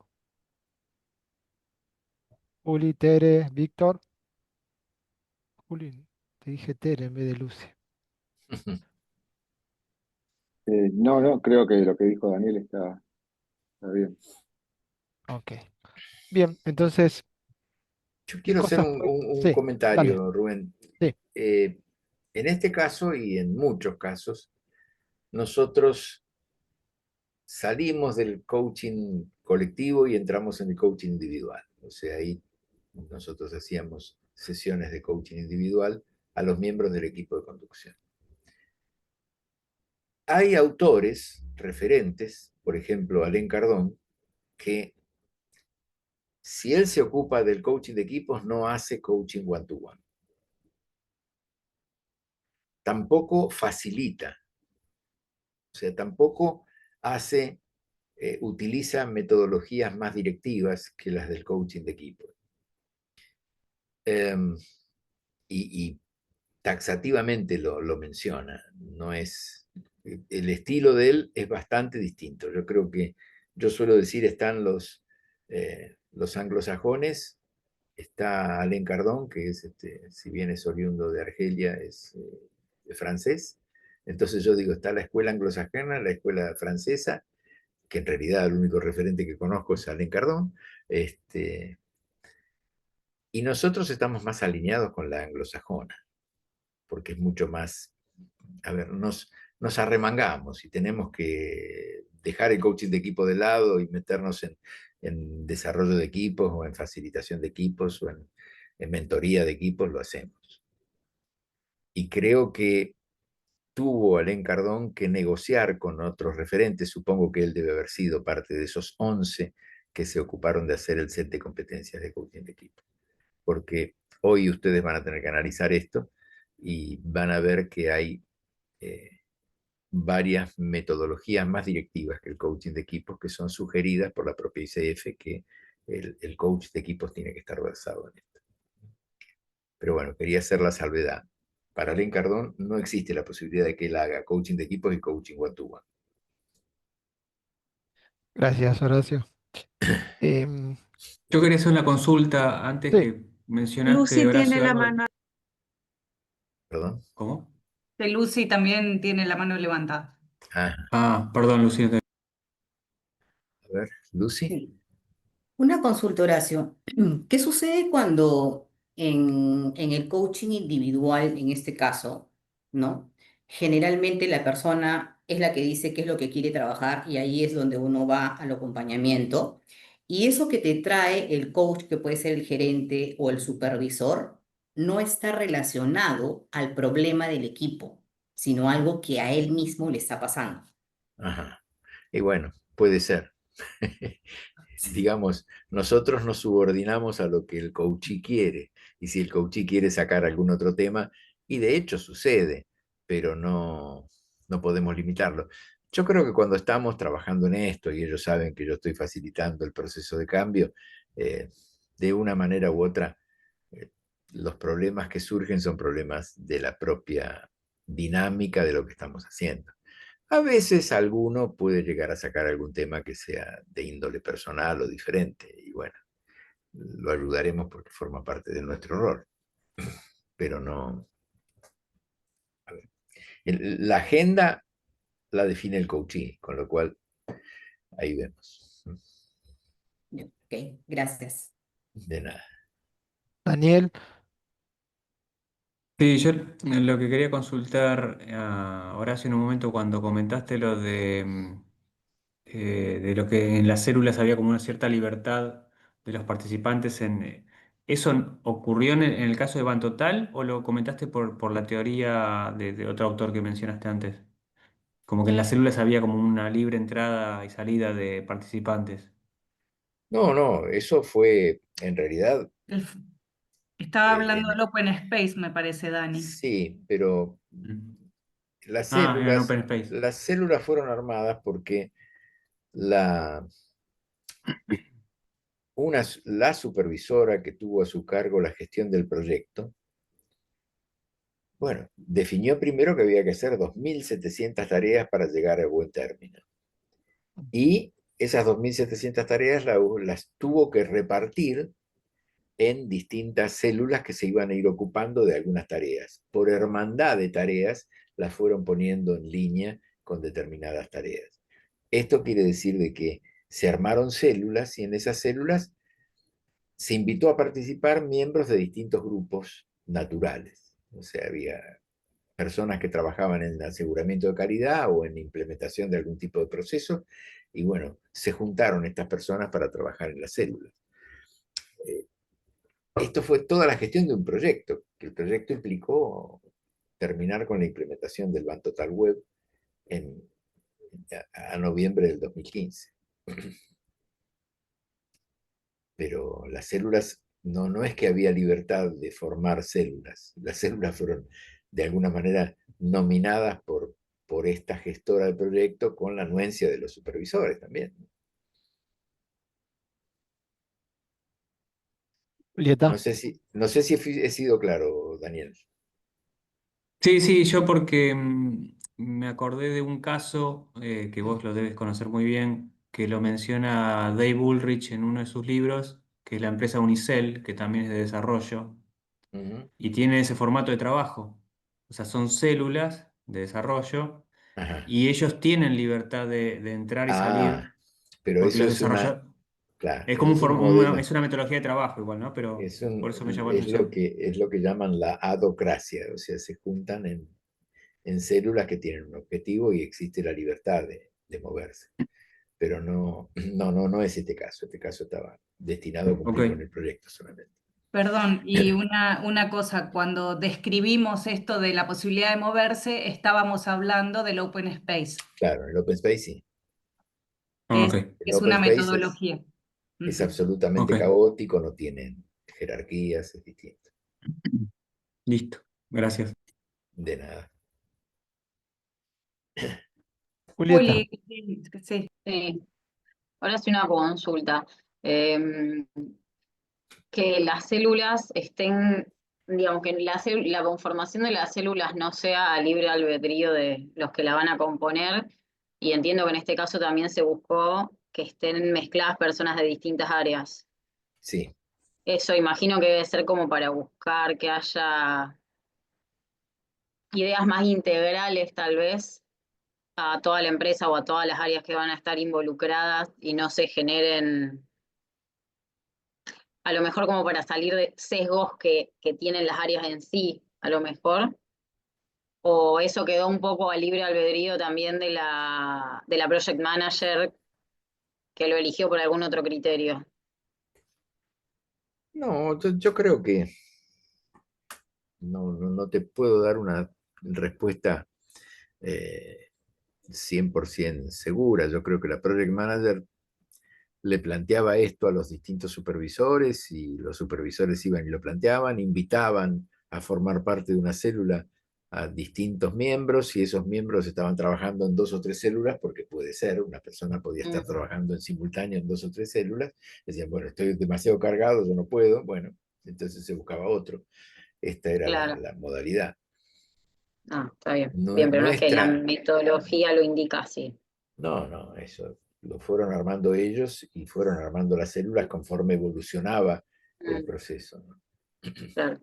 Juli, Tere, Víctor. Juli, te dije Tere en vez de Lucy. No, creo que lo que dijo Daniel está bien. Ok. Bien, entonces, Yo ¿qué quiero hacer cosas? un Sí, dale. comentario, Rubén. Sí. En este caso y en muchos casos, nosotros salimos del coaching colectivo y entramos en el coaching individual. O sea, ahí nosotros hacíamos sesiones de coaching individual a los miembros del equipo de conducción. Hay autores referentes, por ejemplo, Alain Cardón, que si él se ocupa del coaching de equipos, no hace coaching one-to-one. Tampoco facilita, o sea, tampoco utiliza metodologías más directivas que las del coaching de equipos. Y taxativamente lo menciona, no es, el estilo de él es bastante distinto. Yo creo que, yo suelo decir, están los anglosajones, está Alain Cardón, que es, si bien es oriundo de Argelia, es francés. Entonces yo digo, está la escuela anglosajona, la escuela francesa, que en realidad el único referente que conozco es Alain Cardón, y nosotros estamos más alineados con la anglosajona, porque es mucho más, a ver, nos arremangamos y tenemos que dejar el coaching de equipo de lado y meternos en desarrollo de equipos o en facilitación de equipos o en mentoría de equipos, lo hacemos. Y creo que tuvo Alain Cardón que negociar con otros referentes, supongo que él debe haber sido parte de esos 11 que se ocuparon de hacer el set de competencias de coaching de equipo. Porque hoy ustedes van a tener que analizar esto y van a ver que hay varias metodologías más directivas que el coaching de equipos que son sugeridas por la propia ICF, que el coach de equipos tiene que estar basado en esto. Pero bueno, quería hacer la salvedad. Para Alain Cardón no existe la posibilidad de que él haga coaching de equipos y coaching one-to-one. Gracias, Horacio. Yo quería hacer una consulta antes Sí, que mencionaste, Lucy tiene Horacio, la algo. mano. ¿Perdón? ¿Cómo? Que Lucy también tiene la mano levantada. Perdón, Lucy. A ver, Lucy. Sí. Una consulta, Horacio. ¿Qué sucede cuando en el coaching individual, en este caso, ¿no? Generalmente la persona es la que dice qué es lo que quiere trabajar y ahí es donde uno va al acompañamiento. Y eso que te trae el coach, que puede ser el gerente o el supervisor, no está relacionado al problema del equipo, sino algo que a él mismo le está pasando. Ajá. Y bueno, puede ser. Digamos, nosotros nos subordinamos a lo que el coachee quiere. Y si el coachee quiere sacar algún otro tema, y de hecho sucede, pero no podemos limitarlo. Yo creo que cuando estamos trabajando en esto y ellos saben que yo estoy facilitando el proceso de cambio, eh, de una manera u otra, eh, los problemas que surgen son problemas de la propia dinámica de lo que estamos haciendo. A veces alguno puede llegar a sacar algún tema que sea de índole personal o diferente, y bueno, lo ayudaremos porque forma parte de nuestro rol, pero no. A ver, la agenda la define el coachee, con lo cual ahí vemos. Ok, gracias. De nada. Daniel, Sí, yo lo que quería consultar a Horacio en un momento cuando comentaste lo de lo que en las células había como una cierta libertad de los participantes ¿eso ocurrió en el caso de Bantotal o lo comentaste por la teoría de otro autor que mencionaste antes? Como que en las células había como una libre entrada y salida de participantes. No, eso fue en realidad, El- Estaba hablando del en- Open Space, me parece, Dani. sí, pero Mm. las En células, Open Space. las células fueron armadas porque la, la supervisora que tuvo a su cargo la gestión del proyecto, bueno, definió primero que había que hacer 2.700 tareas para llegar a buen término. Y esas 2.700 tareas las tuvo que repartir en distintas células que se iban a ir ocupando de algunas tareas. Por hermandad de tareas, las fueron poniendo en línea con determinadas tareas. Esto quiere decir de que se armaron células y en esas células se invitó a participar miembros de distintos grupos naturales. O sea, había personas que trabajaban en aseguramiento de calidad o en implementación de algún tipo de proceso, y bueno, se juntaron estas personas para trabajar en las células. Esto fue toda la gestión de un proyecto, que el proyecto implicó terminar con la implementación del Ban Total Web en, a noviembre del 2015. Pero las células, no es que había libertad de formar células, las células fueron de alguna manera nominadas por esta gestora del proyecto con la anuencia de los supervisores también. Julieta. No sé si he sido claro, Daniel. Sí, yo porque me acordé de un caso que vos lo debes conocer muy bien, que lo menciona Dave Ulrich en uno de sus libros, que es la empresa Unicell, que también es de desarrollo, Uh -huh. y tiene ese formato de trabajo. O sea, son células de desarrollo Ajá. y ellos tienen libertad de entrar y Ah, salir, pero porque eso los es una, desarrolladores... claro, Es eso como es un modelo, es una metodología de trabajo igual, ¿no? Pero por eso me llamó la atención. es lo que llaman la adocracia, o sea, se juntan en células que tienen un objetivo y existe la libertad de moverse. Pero no es este caso estaba destinado a Ok. cumplir con el proyecto solamente. Perdón, y una cosa, cuando describimos esto de la posibilidad de moverse, estábamos hablando del Open Space, Claro, el Open Space sí. que Ok. El es Open una Space metodología. es Ujú. absolutamente Ok. caótico, no tiene jerarquías, es distinto. Listo. Gracias. De nada. Julieta. Juli, sí. Sí. Ahora sí una consulta. Em, que las células estén, digamos, que la conformación de las células no sea a libre albedrío de los que la van a componer, y entiendo que en este caso también se buscó que estén mezcladas personas de distintas áreas. Sí, Eso imagino que debe ser como para buscar que haya ideas más integrales, tal vez. a toda la empresa o a todas las áreas que van a estar involucradas y no se generen, a lo mejor como para salir de sesgos que tienen las áreas en sí, a lo mejor. O eso quedó un poco a libre albedrío también de la project manager que lo eligió por algún otro criterio. No, yo creo que no te puedo dar una respuesta eh, 100% segura. Yo creo que la project manager le planteaba esto a los distintos supervisores y los supervisores iban y lo planteaban, invitaban a formar parte de una célula a distintos miembros y esos miembros estaban trabajando en 2 o 3 células, porque puede ser, una persona podía estar trabajando en simultáneo en 2 o 3 células, decían, bueno, estoy demasiado cargado, yo no puedo, bueno, entonces se buscaba otro. Esta era Claro. la modalidad. Ah, está bien. Bien, pero no es que la Nuestra, metodología lo indica así. no, eso lo fueron armando ellos y fueron armando las células conforme evolucionaba el proceso, ¿no? Claro.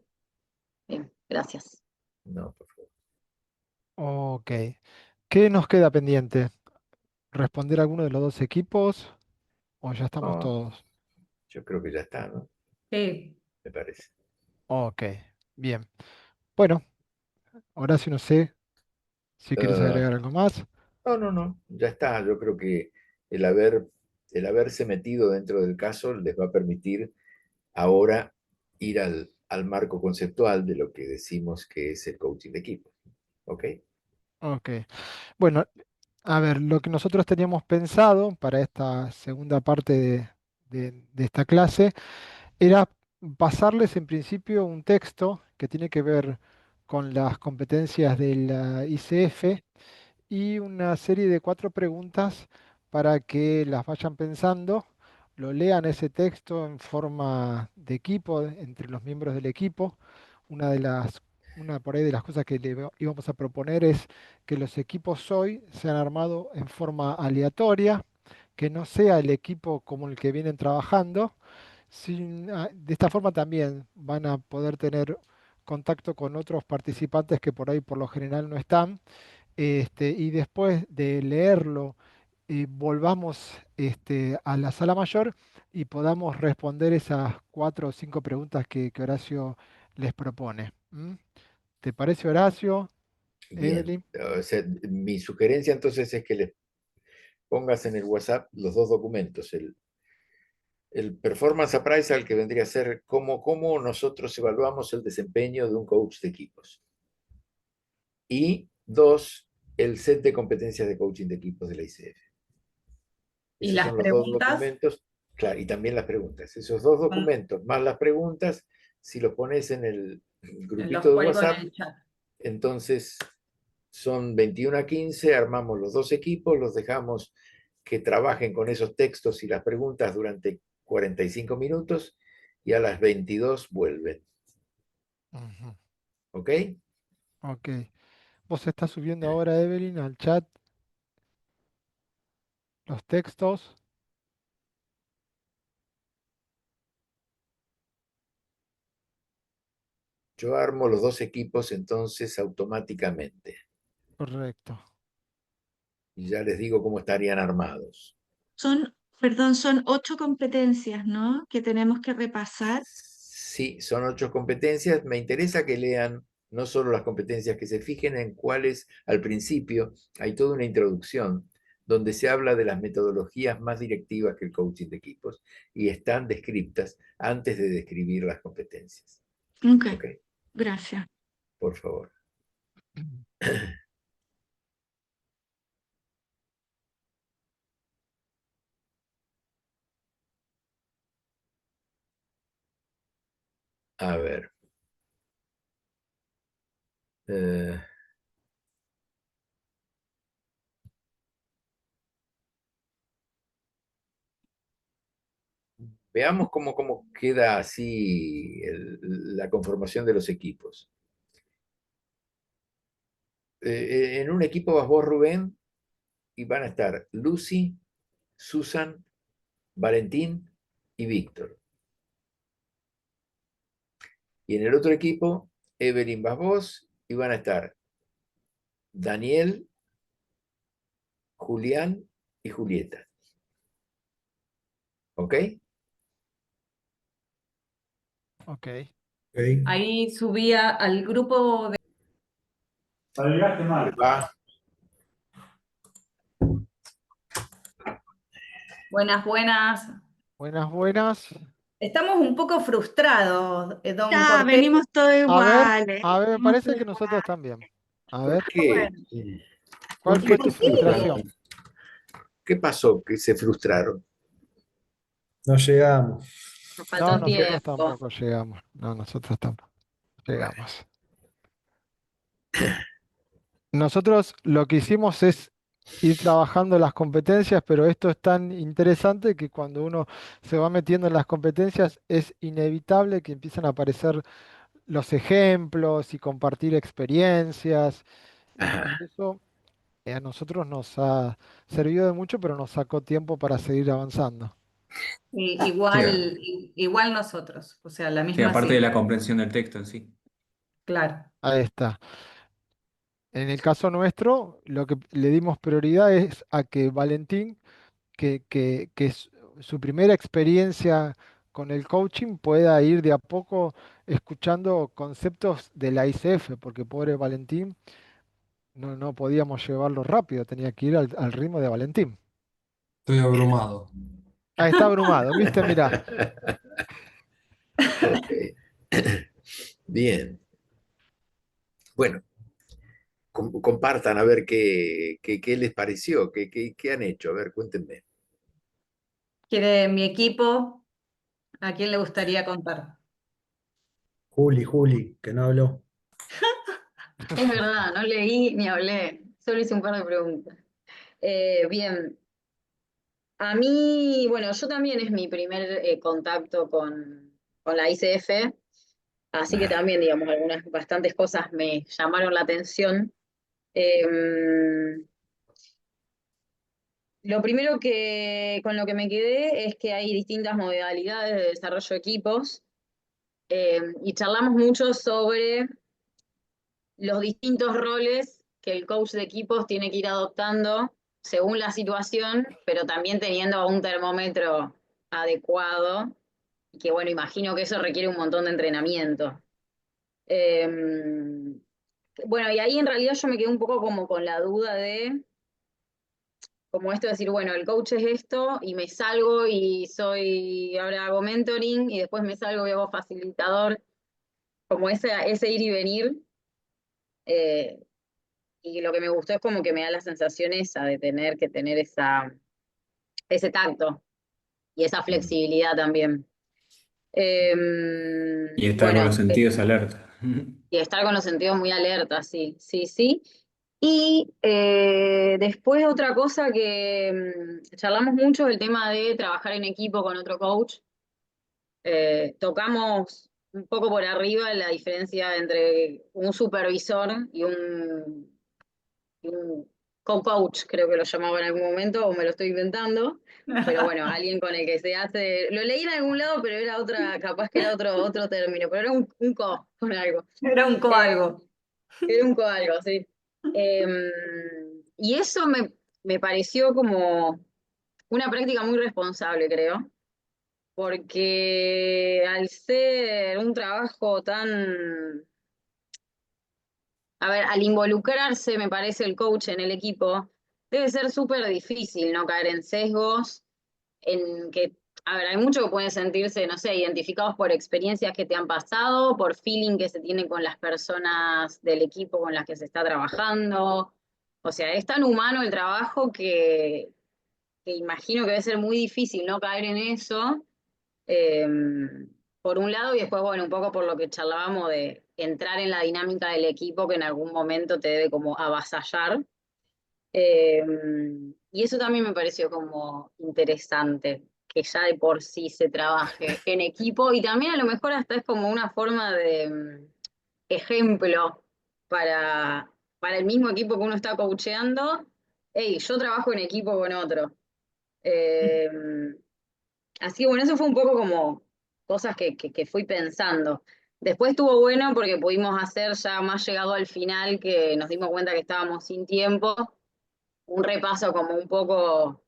Bien, gracias. No, por favor. Ok. ¿Qué nos queda pendiente? ¿Responder a alguno de los dos equipos o ya estamos No, todos? yo creo que ya está, ¿no? Sí. Me parece. Ok, bien. Bueno, Horacio, no sé si quieres Ah, agregar algo más. no, ya está. Yo creo que el haberse metido dentro del caso les va a permitir ahora ir al marco conceptual de lo que decimos que es el coaching de equipo. ¿Ok? Ok. Bueno, a ver, lo que nosotros teníamos pensado para esta segunda parte de esta clase era pasarles en principio un texto que tiene que ver con las competencias de la ICF y una serie de 4 preguntas para que las vayan pensando, lo lean ese texto en forma de equipo, entre los miembros del equipo. Una de las, una por ahí de las cosas que íbamos a proponer es que los equipos hoy sean armados en forma aleatoria, que no sea el equipo como el que vienen trabajando. De esta forma también van a poder tener contacto con otros participantes que por ahí por lo general no están, y después de leerlo, volvamos a la sala mayor y podamos responder esas 4 o 5 preguntas que Horacio les propone. ¿M? ¿Te parece, Horacio? Bien. Evelyn? O sea, mi sugerencia entonces es que les pongas en el WhatsApp los 2 documentos. El performance appraisal, que vendría a ser cómo nosotros evaluamos el desempeño de un coach de equipos. Y 2, el set de competencias de coaching de equipos de la ICF. Y Esos las son los 2 preguntas, documentos, claro, y también las preguntas. Esos 2 documentos más las preguntas, si los pones en el los grupito de cuelgo en WhatsApp, el chat. entonces son 21 a 15, armamos los 2 equipos, los dejamos que trabajen con esos textos y las preguntas durante 45 minutos y a las 22 vuelven. Ujú. ¿Ok? Ok. Vos estás subiendo ahora, Evelyn, al chat los textos. Yo armo los 2 equipos entonces automáticamente Correcto. y ya les digo cómo estarían armados. Perdón, son 8 competencias, ¿no? Que tenemos que repasar. Sí, son 8 competencias. Me interesa que lean no solo las competencias, que se fijen en cuáles, al principio, hay toda una introducción donde se habla de las metodologías más directivas que el coaching de equipos y están descritas antes de describir las competencias. Ok, ¿Ok? gracias. Por favor. A ver. Eh, veamos cómo queda así la conformación de los equipos. En un equipo vas vos, Rubén, y van a estar Lucy, Susan, Valentín y Víctor. Y en el otro equipo, Evelyn vas vos, y van a estar Daniel, Julián y Julieta. ¿Ok? Ok. Ok. Ahí subía al grupo de... Va. Buenas, buenas. Buenas, buenas. Estamos un poco frustrados, don Ya, Cortés. venimos todos iguales. A ver, me Venimos parece todos que nosotros también. A ¿Por ver, qué? Bueno, ¿cuál ¿Por qué fue ¿por tu se qué? frustraron? frustración? ¿Qué pasó que se frustraron? No llegamos. Nos No, faltó nosotros tiempo. tampoco llegamos. No, nosotros tampoco Bueno, llegamos. Nosotros lo que hicimos es ir trabajando las competencias, pero esto es tan interesante que cuando uno se va metiendo en las competencias es inevitable que empiezan a aparecer los ejemplos y compartir experiencias y ajá, eso a nosotros nos ha servido de mucho, pero nos sacó tiempo para seguir avanzando. sí, Igual nosotros, o sea, la Sí, misma aparte de la situación, comprensión del texto en sí. claro. Ahí está. En el caso nuestro, lo que le dimos prioridad es a que Valentín, que su primera experiencia con el coaching, pueda ir de a poco escuchando conceptos de la ICF, porque pobre Valentín no podíamos llevarlo rápido, tenía que ir al ritmo de Valentín. Estoy abrumado. Ahí está abrumado, ¿viste? Mira, ok. Bien. Bueno, compartan a ver qué les pareció, qué han hecho. A ver, cuéntenme. ¿Quiere mi equipo? ¿A quién le gustaría contar? Juli, que no habló. Es verdad, no leí ni hablé, solo hice un par de preguntas. Bien, a mí, bueno, yo también es mi primer contacto con la ICF, así que también, digamos, bastantes cosas me llamaron la atención. Em, lo primero con lo que me quedé es que hay distintas modalidades de desarrollo de equipos, y charlamos mucho sobre los distintos roles que el coach de equipos tiene que ir adoptando según la situación, pero también teniendo un termómetro adecuado, y que bueno, imagino que eso requiere un montón de entrenamiento. Eh, bueno, y ahí en realidad yo me quedé un poco como con la duda de, como esto de decir, bueno, el coach es esto, y me salgo y ahora hago mentoring, y después me salgo y hago facilitador, como ese ir y venir. eh, Y lo que me gustó es como que me da la sensación esa de tener que tener ese tacto y esa flexibilidad también. Y estar con los Bueno, sentidos alerta. y estar con los sentidos muy alertas, sí, sí, sí. Y después otra cosa que charlamos mucho es el tema de trabajar en equipo con otro coach. Tocamos un poco por arriba la diferencia entre un supervisor y un co-coach, creo que lo llamaba en algún momento, o me lo estoy inventando, pero bueno, alguien con el que se hace, lo leí en algún lado, pero era otra, capaz que era otro término, pero era un co con algo. Era un Eh, coalgo. Era un co algo, sí. Eh, y eso me pareció como una práctica muy responsable, creo, porque al ser un trabajo tan, a ver, al involucrarse, me parece, el coach en el equipo, debe ser súper difícil no caer en sesgos, en que, a ver, hay muchos que pueden sentirse, no sé, identificados por experiencias que te han pasado, por feeling que se tiene con las personas del equipo con las que se está trabajando. O sea, es tan humano el trabajo que imagino que debe ser muy difícil no caer en eso, eh, por un lado, y después, bueno, un poco por lo que charlábamos de entrar en la dinámica del equipo que en algún momento te debe como avasallar. Eh, y eso también me pareció como interesante, que ya de por sí se trabaje en equipo y también a lo mejor hasta es como una forma de ejemplo para el mismo equipo que uno está coacheando. Hey, yo trabajo en equipo con otro. Eh, Así que bueno, eso fue un poco como cosas que fui pensando. Después estuvo bueno porque pudimos hacer ya más llegado al final que nos dimos cuenta que estábamos sin tiempo. un repaso como un poco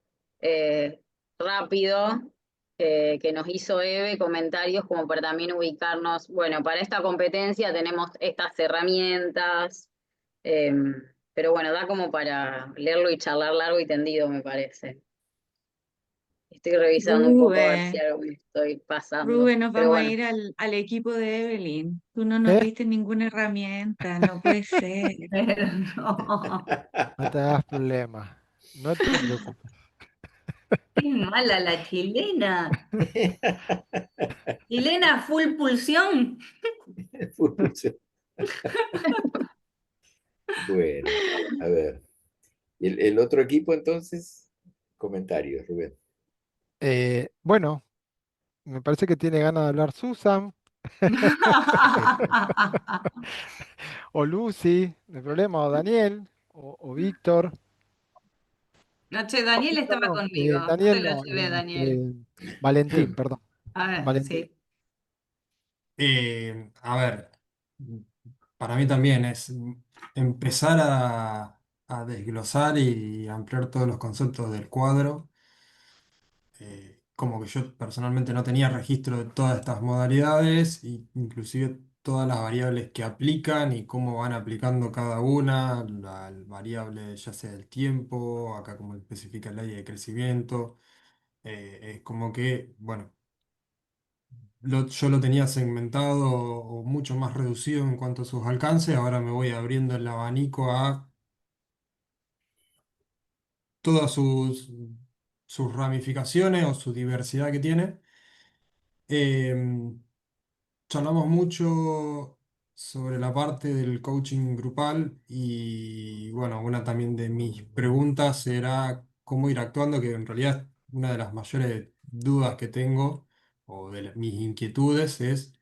rápido que nos hizo Eve, comentarios como para también ubicarnos, bueno, para esta competencia tenemos estas herramientas, eh, pero bueno, da como para leerlo y charlar largo y tendido, me parece. Estoy revisando un poco a ver si Rubén, algo me estoy pasando, Rubén, nos pero vamos a bueno. ir al equipo de Evelyn. Tú no nos ¿Eh? diste ninguna herramienta, no puede ser. Pero no, No te hagas problema. No te preocupes. qué mala la chilena. Chilena full pulsión. Bueno, a ver. ¿Y el otro equipo entonces? Comentarios, Rubén. Bueno, me parece que tiene ganas de hablar Susan o Lucy, no hay problema, o Daniel o Víctor. No, che, No, Daniel Víctor estaba no, conmigo. No te Daniel lo no, llevé, Daniel. Valentín, perdón. A ver, Valentín. sí. A ver, para mí también es empezar a desglosar y ampliar todos los conceptos del cuadro. Como que yo personalmente no tenía registro de todas estas modalidades, y inclusive todas las variables que aplican y cómo van aplicando cada una, la variable ya sea el tiempo, acá como especifica el área de crecimiento. Es como que, bueno, yo lo tenía segmentado o mucho más reducido en cuanto a sus alcances. Ahora me voy abriendo el abanico a todas sus ramificaciones o su diversidad que tiene. Em, Charlamos mucho sobre la parte del coaching grupal y bueno, una también de mis preguntas era cómo ir actuando, que en realidad una de las mayores dudas que tengo o de mis inquietudes es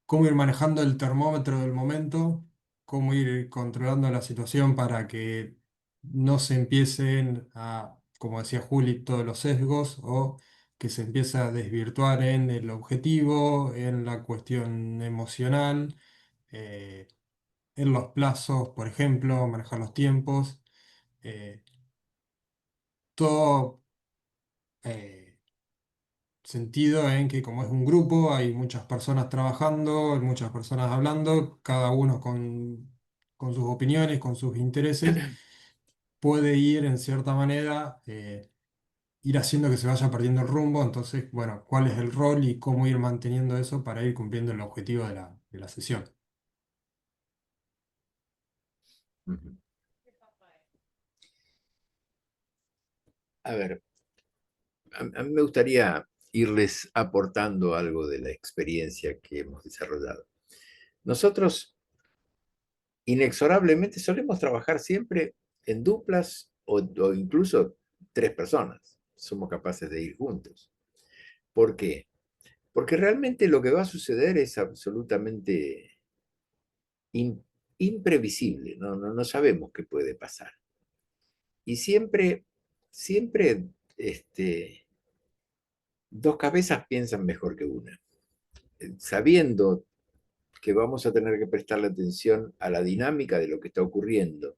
cómo ir manejando el termómetro del momento, cómo ir controlando la situación para que no se empiecen a, como decía Juli, todos los sesgos o que se empiece a desvirtuar en el objetivo, en la cuestión emocional, eh, en los plazos, por ejemplo, manejar los tiempos, eh, todo eh, sentido en que como es un grupo, hay muchas personas trabajando, hay muchas personas hablando, cada uno con sus opiniones, con sus intereses, puede ir en cierta manera, ir haciendo que se vaya perdiendo el rumbo. Entonces, bueno, ¿cuál es el rol y cómo ir manteniendo eso para ir cumpliendo el objetivo de la sesión? Ujú. A ver, a mí me gustaría irles aportando algo de la experiencia que hemos desarrollado. Nosotros inexorablemente solemos trabajar siempre en duplas o incluso tres personas. Somos capaces de ir juntos. ¿Por qué? Porque realmente lo que va a suceder es absolutamente in- imprevisible, no sabemos qué puede pasar. Y siempre dos cabezas piensan mejor que una. Sabiendo que vamos a tener que prestarle atención a la dinámica de lo que está ocurriendo,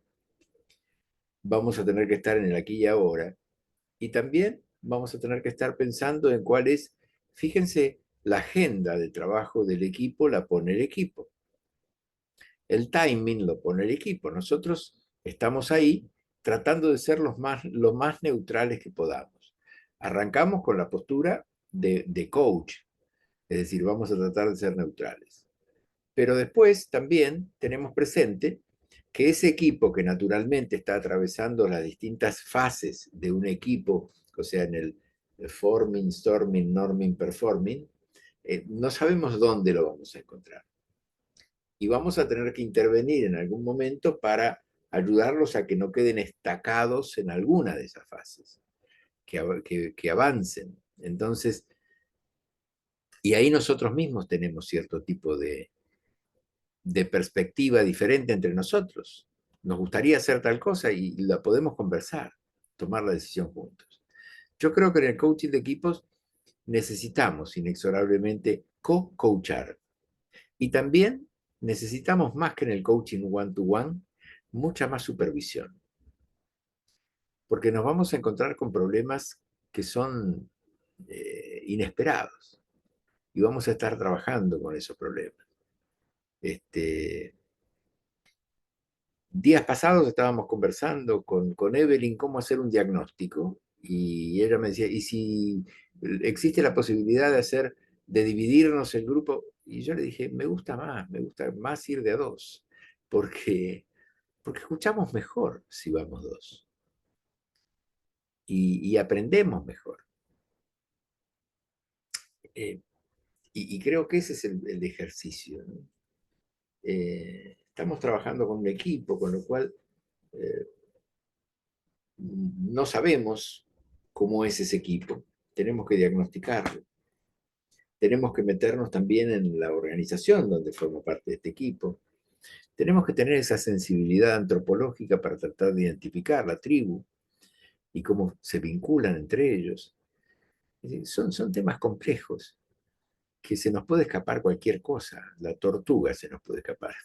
vamos a tener que estar en el aquí y ahora, y también vamos a tener que estar pensando en cuál es, fíjense, la agenda de trabajo del equipo la pone el equipo. El timing lo pone el equipo. Nosotros estamos ahí tratando de ser lo más neutrales que podamos. Arrancamos con la postura de coach, es decir, vamos a tratar de ser neutrales. Pero después también tenemos presente que ese equipo que naturalmente está atravesando las distintas fases de un equipo, o sea, en el forming, storming, norming, performing, no sabemos dónde lo vamos a encontrar. Y vamos a tener que intervenir en algún momento para ayudarlos a que no queden estacados en alguna de esas fases, que avancen. Entonces, y ahí nosotros mismos tenemos cierto tipo de perspectiva diferente entre nosotros. Nos gustaría hacer tal cosa y la podemos conversar, tomar la decisión juntos. Yo creo que en el coaching de equipos necesitamos inexorablemente co-coachar. Y también necesitamos más que en el coaching one-to-one, mucha más supervisión. porque nos vamos a encontrar con problemas que son inesperados y vamos a estar trabajando con esos problemas. Días pasados estábamos conversando con Evelyn cómo hacer un diagnóstico y ella me decía, ¿y si existe la posibilidad de dividirnos el grupo? Y yo le dije, me gusta más ir de a dos, porque, porque escuchamos mejor si vamos dos y aprendemos mejor. Y creo que ese es el ejercicio, ¿no? Estamos trabajando con un equipo, con lo cual no sabemos cómo es ese equipo, tenemos que diagnosticarlo, tenemos que meternos también en la organización donde forma parte de este equipo, tenemos que tener esa sensibilidad antropológica para tratar de identificar la tribu y cómo se vinculan entre ellos. Son temas complejos que se nos puede escapar cualquier cosa, la tortuga se nos puede escapar.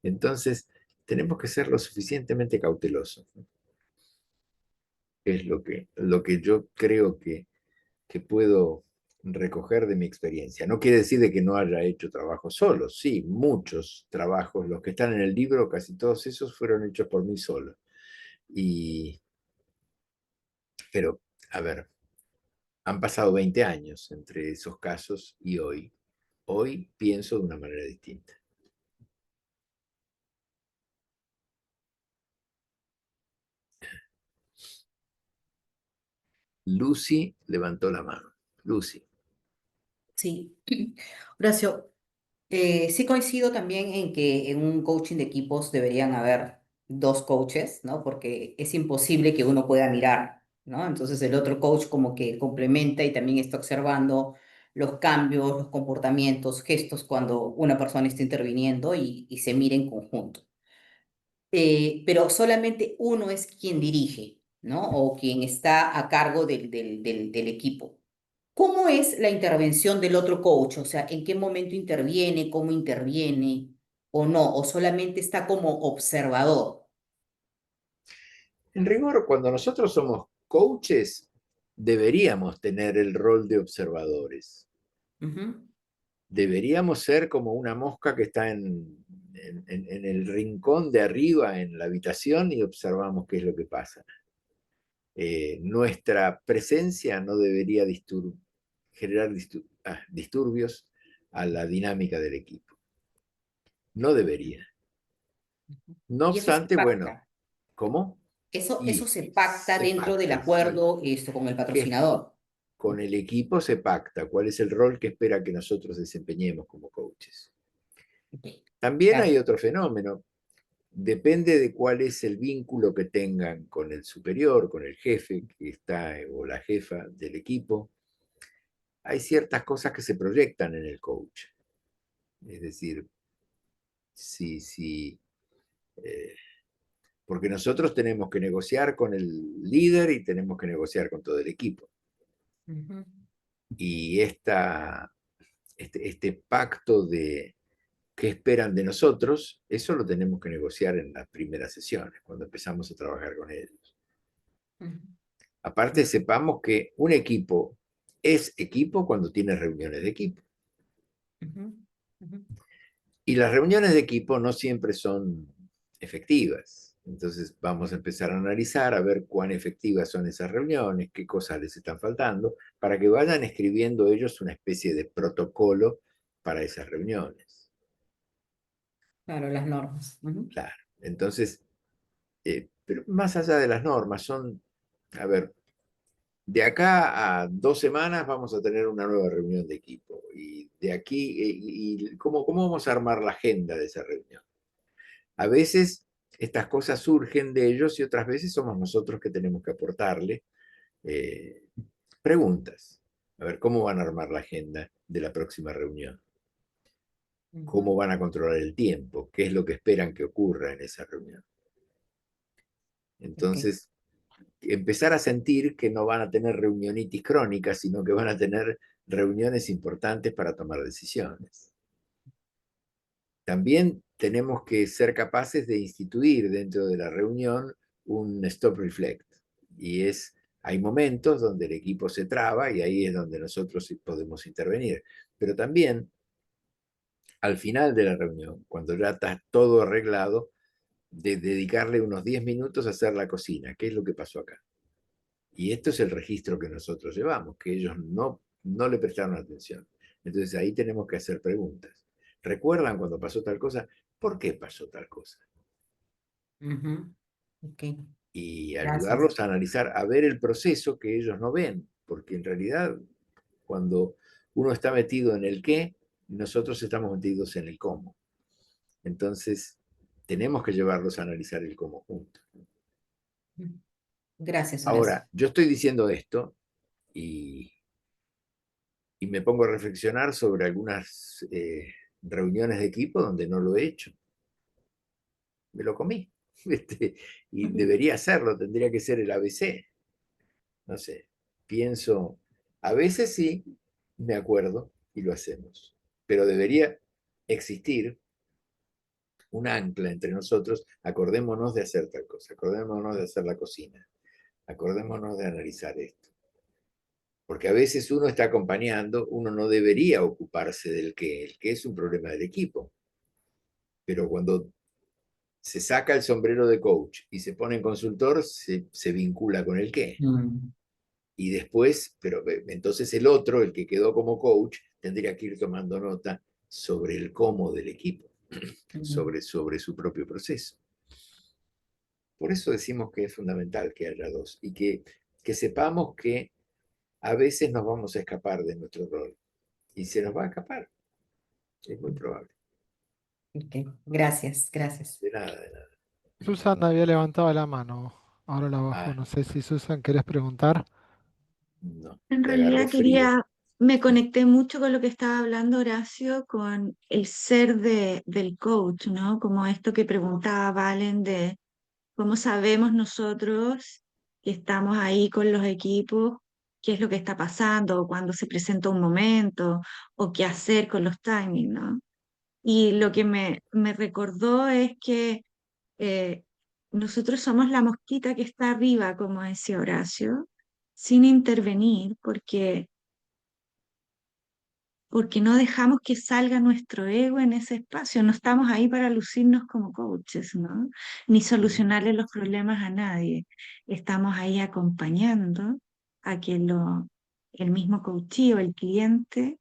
Entonces, tenemos que ser lo suficientemente cautelosos, ¿no? Es lo que yo creo que puedo recoger de mi experiencia. No quiere decir de que no haya hecho trabajo solo, sí, muchos trabajos, los que están en el libro, casi todos esos fueron hechos por mí solo. Pero, a ver, han pasado 20 años entre esos casos y hoy. Hoy pienso de una manera distinta. Lucy levantó la mano. Lucy. Sí. Horacio, sí coincido también en que en un coaching de equipos deberían haber dos coaches, ¿no? Porque es imposible que uno pueda mirar, ¿no? Entonces el otro coach como que complementa y también está observando los cambios, los comportamientos, gestos cuando una persona está interviniendo y se mira en conjunto. Pero solamente uno es quien dirige, ¿no? O quien está a cargo del equipo. ¿Cómo es la intervención del otro coach? O sea, ¿en qué momento interviene? ¿Cómo interviene? ¿O no? ¿O solamente está como observador? En rigor, cuando nosotros somos coaches, deberíamos tener el rol de observadores. Ujú. Deberíamos ser como una mosca que está en el rincón de arriba en la habitación y observamos qué es lo que pasa. Nuestra presencia no debería generar disturbios a la dinámica del equipo. No debería. No Y eso se obstante, bueno, pacta. ¿cómo? Eso Y se pacta se dentro del pacta, sí. acuerdo esto, con el Que patrocinador. con el equipo se pacta cuál es el rol que espera que nosotros desempeñemos como coaches. Ok, También hay gracias. otro fenómeno. Depende de cuál es el vínculo que tengan con el superior, con el jefe que está o la jefa del equipo. Hay ciertas cosas que se proyectan en el coach. Es decir, si porque nosotros tenemos que negociar con el líder y tenemos que negociar con todo el equipo. Ujú. Y este pacto de qué esperan de nosotros, eso lo tenemos que negociar en las primeras sesiones, cuando empezamos a trabajar con ellos. Ujú. Aparte, sepamos que un equipo es equipo cuando tiene reuniones de equipo. Ujú. Ujú. Y las reuniones de equipo no siempre son efectivas. Entonces vamos a empezar a analizar, a ver cuán efectivas son esas reuniones, qué cosas les están faltando, para que vayan escribiendo ellos una especie de protocolo para esas reuniones. Claro, las normas. Ujú. Claro. Entonces, pero más allá de las normas, a ver, de acá a 2 semanas vamos a tener una nueva reunión de equipo. Y de aquí, ¿cómo vamos a armar la agenda de esa reunión? A veces estas cosas surgen de ellos y otras veces somos nosotros que tenemos que aportarle eh, preguntas. A ver, ¿cómo van a armar la agenda de la próxima reunión? Ujú. ¿Cómo van a controlar el tiempo? ¿Qué es lo que esperan que ocurra en esa reunión? Ok. Entonces, empezar a sentir que no van a tener reunionitis crónica, sino que van a tener reuniones importantes para tomar decisiones. También tenemos que ser capaces de instituir dentro de la reunión un stop reflect. Y hay momentos donde el equipo se traba y ahí es donde nosotros podemos intervenir. Pero también al final de la reunión, cuando ya está todo arreglado, de dedicarle unos 10 minutos a hacer la cocina. ¿Qué es lo que pasó acá? Y esto es el registro que nosotros llevamos, que ellos no le prestaron atención. Entonces ahí tenemos que hacer preguntas. ¿Recuerdan cuando pasó tal cosa? ¿Por qué pasó tal cosa? Ujú. Ok, Y gracias. ayudarlos a analizar, a ver el proceso que ellos no ven, porque en realidad cuando uno está metido en el qué, nosotros estamos metidos en el cómo. Entonces, tenemos que llevarlos a analizar el cómo juntos. Gracias, Horacio. Ahora, yo estoy diciendo esto y, y me pongo a reflexionar sobre algunas reuniones de equipo donde no lo he hecho. Me lo comí. Y debería hacerlo, tendría que ser el ABC. No sé, pienso, a veces sí, me acuerdo y lo hacemos, pero debería existir un ancla entre nosotros, acordémonos de hacer tal cosa, acordémonos de hacer la cocina, acordémonos de analizar esto. Porque a veces uno está acompañando, uno no debería ocuparse del qué, el qué es un problema del equipo, pero cuando se saca el sombrero de coach y se pone en consultor, se vincula con el qué. Mm, Y después, pero entonces el otro, el que quedó como coach, tendría que ir tomando nota sobre el cómo del equipo, mm. sobre su propio proceso. Por eso decimos que es fundamental que haya dos y que sepamos que a veces nos vamos a escapar de nuestro rol y se nos va a escapar, es muy probable. Ok, gracias, gracias. De nada, de nada. Susan había levantado la mano, ahora la bajó. Ah, No sé si Susan querés preguntar. no, En te agarró realidad frío. me conecté mucho con lo que estaba hablando Horacio, con el ser del coach, ¿no? Como esto que preguntaba Valen de cómo sabemos nosotros que estamos ahí con los equipos, qué es lo que está pasando, o cuando se presenta un momento, o qué hacer con los timings, ¿no? Y lo que me recordó es que eh, nosotros somos la mosquita que está arriba, como decía Horacio, sin intervenir, porque no dejamos que salga nuestro ego en ese espacio. No estamos ahí para lucirnos como coaches, ¿no? Ni solucionarle los problemas a nadie. Estamos ahí acompañando a que el mismo coachee o el cliente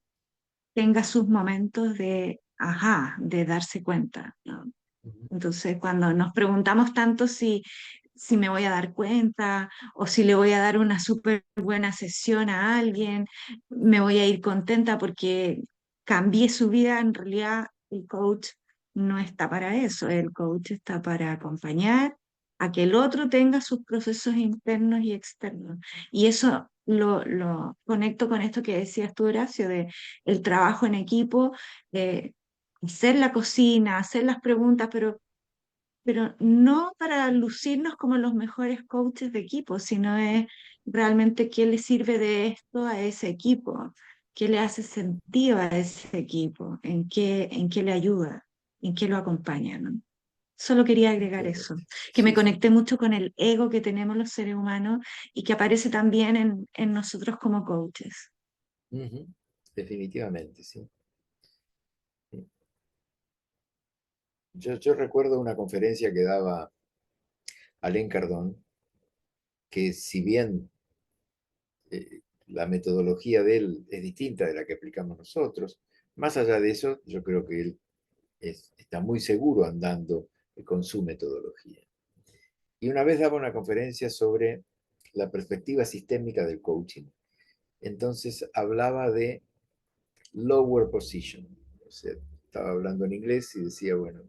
tenga sus momentos de, ajá, de darse cuenta, ¿no? Entonces, cuando nos preguntamos tanto si me voy a dar cuenta o si le voy a dar una súper buena sesión a alguien, me voy a ir contenta porque cambié su vida, en realidad el coach no está para eso, el coach está para acompañar a que el otro tenga sus procesos internos y externos. Y eso lo conecto con esto que decías tú, Horacio, de el trabajo en equipo. Hacer la cocina, hacer las preguntas, pero no para lucirnos como los mejores coaches de equipo, sino es realmente qué le sirve de esto a ese equipo, qué le hace sentido a ese equipo, en qué le ayuda, en qué lo acompaña, ¿no? Solo quería agregar eso, Excelente. que me Sí, sí. conecté mucho con el ego que tenemos los seres humanos y que aparece también en nosotros como coaches. Ujú. Definitivamente, sí. Yo recuerdo una conferencia que daba Alain Cardón, que si bien la metodología de él es distinta de la que aplicamos nosotros, más allá de eso, yo creo que él está muy seguro andando con su metodología. Y una vez daba una conferencia sobre la perspectiva sistémica del coaching. Entonces hablaba de lower position. O sea, estaba hablando en inglés y decía, bueno,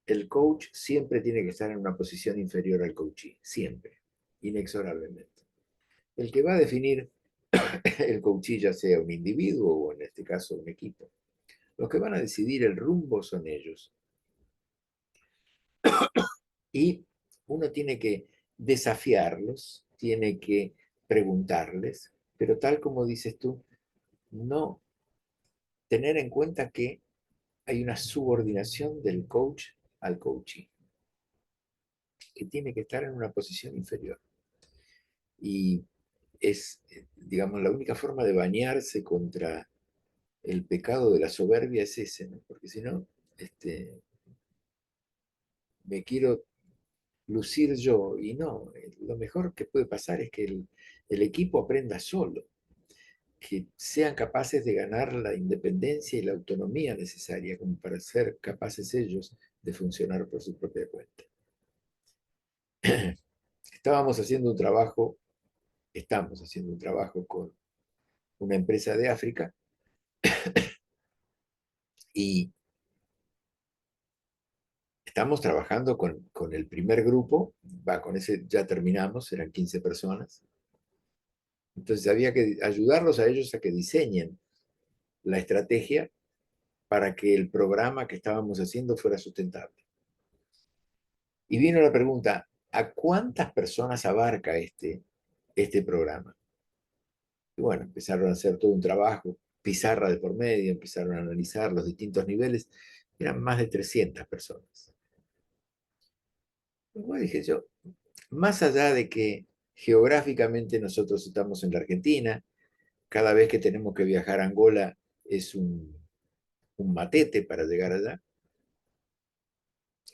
el coach siempre tiene que estar en una posición inferior al coachee, siempre, inexorablemente. El que va a definir el coachee, ya sea un individuo o en este caso un equipo, los que van a decidir el rumbo son ellos. Y uno tiene que desafiarlos, tiene que preguntarles, pero tal como dices tú, no tener en cuenta que hay una subordinación del coach al coachee. que tiene que estar en una posición inferior. Y es, digamos, la única forma de bañarse contra el pecado de la soberbia es ese, ¿no? Porque si no, me quiero lucir yo, y no, lo mejor que puede pasar es que el equipo aprenda solo, que sean capaces de ganar la independencia y la autonomía necesaria como para ser capaces ellos de funcionar por su propia cuenta. Estábamos haciendo un trabajo, estamos haciendo un trabajo con una empresa de África y estamos trabajando con el primer grupo, con ese ya terminamos, eran 15 personas. Entonces había que ayudarlos a ellos a que diseñen la estrategia para que el programa que estábamos haciendo fuera sustentable. Y vino la pregunta, ¿a cuántas personas abarca este programa? Y bueno, empezaron a hacer todo un trabajo, pizarra de por medio, empezaron a analizar los distintos niveles, eran más de 300 personas. Y bueno, dije yo, más allá de que geográficamente nosotros estamos en la Argentina, cada vez que tenemos que viajar a Angola es un matete para llegar allá,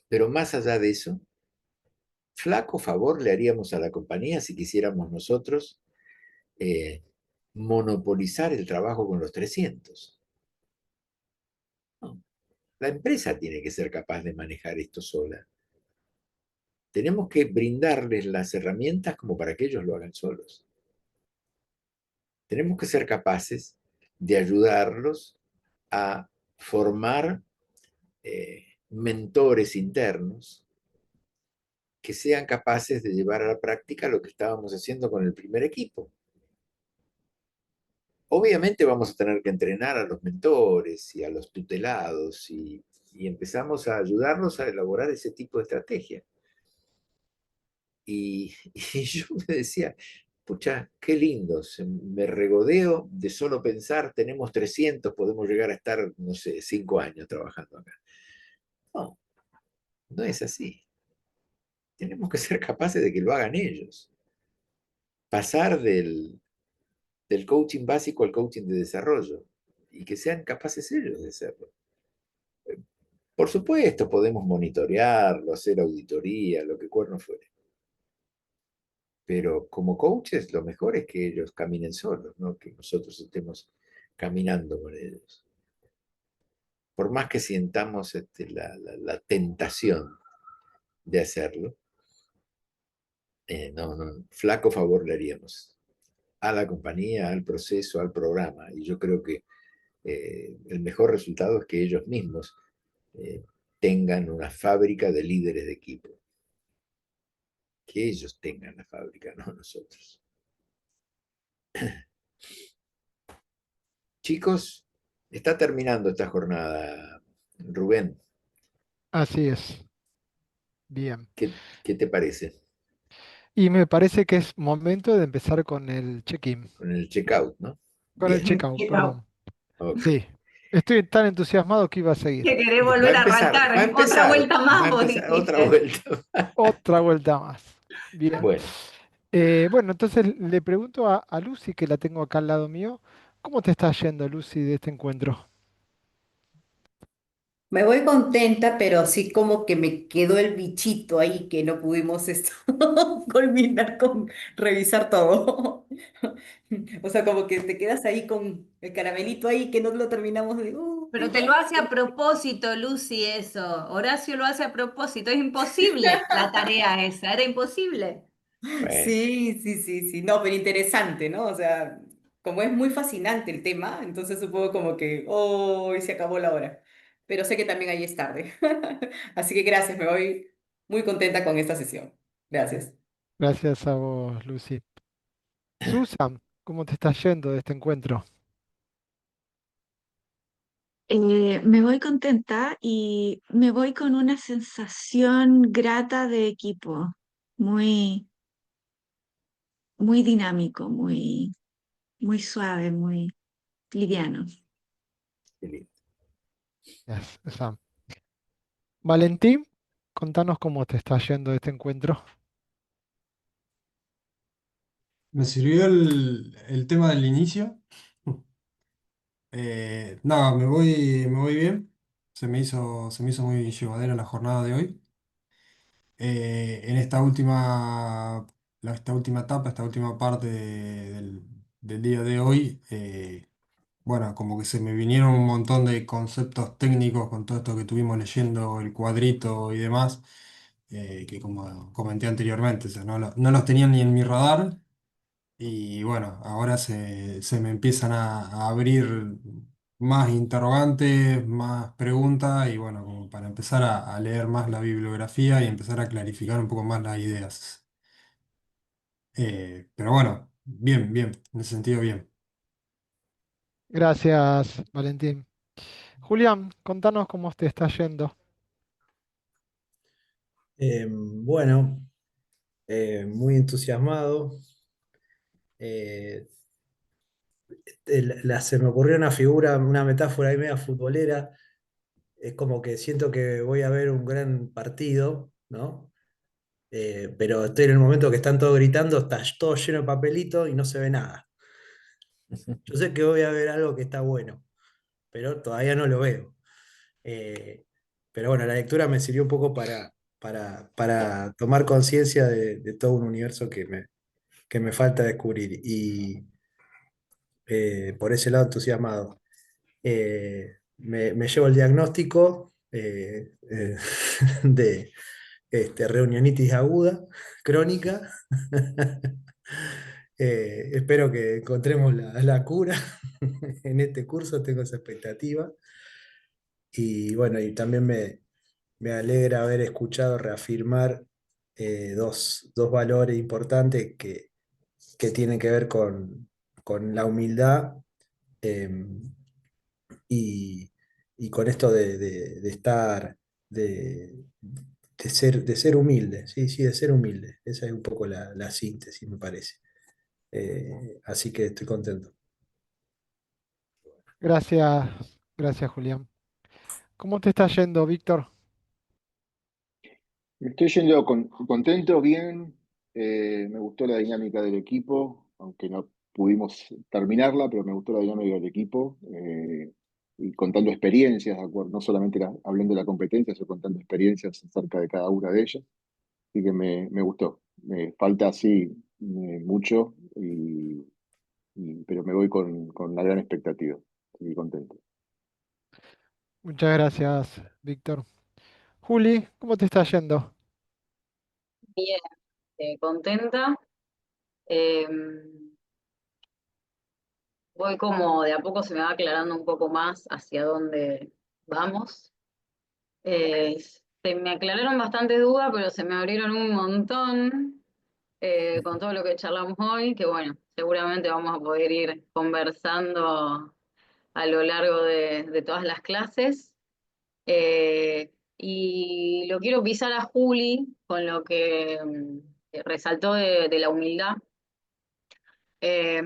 pero más allá de eso, flaco favor le haríamos a la compañía si quisiéramos nosotros monopolizar el trabajo con los 300. No, la empresa tiene que ser capaz de manejar esto sola. Tenemos que brindarles las herramientas como para que ellos lo hagan solos. Tenemos que ser capaces de ayudarlos a formar mentores internos que sean capaces de llevar a la práctica lo que estábamos haciendo con el primer equipo. Obviamente vamos a tener que entrenar a los mentores y a los tutelados y empezamos a ayudarlos a elaborar ese tipo de estrategia. Y yo me decía, pucha, qué lindo, me regodeo de solo pensar, tenemos 300, podemos llegar a estar, no sé, 5 años trabajando acá. No, no es así. Tenemos que ser capaces de que lo hagan ellos. Pasar del coaching básico al coaching de desarrollo y que sean capaces ellos de hacerlo. Por supuesto, podemos monitorearlo, hacer auditoría, lo que cuerno fuere. Pero como coaches, lo mejor es que ellos caminen solos, no que nosotros estemos caminando con ellos. Por más que sintamos la tentación de hacerlo, no, flaco favor le haríamos a la compañía, al proceso, al programa. Y yo creo que el mejor resultado es que ellos mismos tengan una fábrica de líderes de equipo. Que ellos tengan la fábrica, no nosotros. Chicos, está terminando esta jornada. Rubén, Así es. Bien. ¿qué te parece? Y me parece que es momento de empezar con el check-in, Con el checkout, ¿no? con el Bien, check-out, perdón. ok. Sí, estoy tan entusiasmado que iba a seguir. Que querés Va a volver a empezar, va a arrancar. Otra empezar, vuelta va más, a vos empezar otra dijiste. vuelta. Otra vuelta más. Bien. Bueno, Bueno, entonces le pregunto a Lucy, que la tengo acá al lado mío, ¿cómo te está yendo, Lucy, de este encuentro? Me voy contenta, pero sí como que me quedó el bichito ahí que no pudimos esto culminar con revisar todo. O sea, como que te quedas ahí con el caramelito ahí que no lo terminamos de... Pero te lo hace a propósito, Lucy, eso. Horacio lo hace a propósito. Es imposible la tarea esa, era imposible. bueno, Sí, sí, sí, sí. No, pero interesante, ¿no? O sea, como es muy fascinante el tema, entonces supongo como que, oh, se acabó la hora. Pero sé que también ahí es tarde. Así que gracias, me voy muy contenta con esta sesión. Gracias. Gracias a vos, Lucy. Susan, ¿cómo te está yendo de este encuentro? Me voy contenta y me voy con una sensación grata de equipo, muy, muy dinámico, muy suave, muy liviano. qué lindo. Yes, Susan. Valentín, contanos cómo te está yendo este encuentro. Me sirvió el tema del inicio. No, me voy bien. Se me hizo muy llevadera la jornada de hoy. En esta última etapa, esta última parte del día de hoy, bueno, como que se me vinieron un montón de conceptos técnicos con todo esto que estuvimos leyendo, el cuadrito y demás, que como comenté anteriormente, o sea, no los tenía ni en mi radar. Y bueno, ahora se me empiezan a abrir más interrogantes, más preguntas y bueno, como para empezar a leer más la bibliografía y empezar a clarificar un poco más las ideas. Pero bueno, bien, bien, en ese sentido bien. Gracias, Valentín. Julián, contanos cómo te está yendo. Bueno, muy entusiasmado. Eh, Se me ocurrió una figura, una metáfora ahí media futbolera. Es como que siento que voy a ver un gran partido, ¿no? Pero estoy en el momento que están todos gritando, está todo lleno de papelito y no se ve nada. Yo sé que voy a ver algo que está bueno, pero todavía no lo veo. Eh, pero bueno, la lectura me sirvió un poco para tomar conciencia de todo un universo que me falta descubrir. Y por ese lado entusiasmado. Me llevo el diagnóstico de reunionitis aguda, crónica. Espero que encontremos la cura en este curso, tengo esa expectativa. Y bueno, y también me alegra haber escuchado reafirmar dos valores importantes que tienen que ver con la humildad em, y, y con esto de estar, de, de ser humilde, sí, sí, de ser humilde. Esa es un poco la síntesis, me parece. Así que estoy contento. Gracias, gracias, Julián. ¿Cómo te está yendo, Víctor? Me estoy yendo contento, bien. Me gustó la dinámica del equipo, aunque no pudimos terminarla, pero me gustó la dinámica del equipo. Y contando experiencias, ¿de acuerdo? No solamente hablando de la competencia, sino contando experiencias acerca de cada una de ellas. Así que me gustó. Me falta así mucho, pero me voy con una gran expectativa. Estoy contento. Muchas gracias, Víctor. Juli, ¿cómo te está yendo? Bien, contenta. Eh, Voy como de a poco se me va aclarando un poco más hacia dónde vamos. Se me aclararon bastante dudas, pero se me abrieron un montón con todo lo que charlamos hoy, que bueno, seguramente vamos a poder ir conversando a lo largo de todas las clases. Y lo quiero pisar a Juli con lo que resaltó de la humildad eh,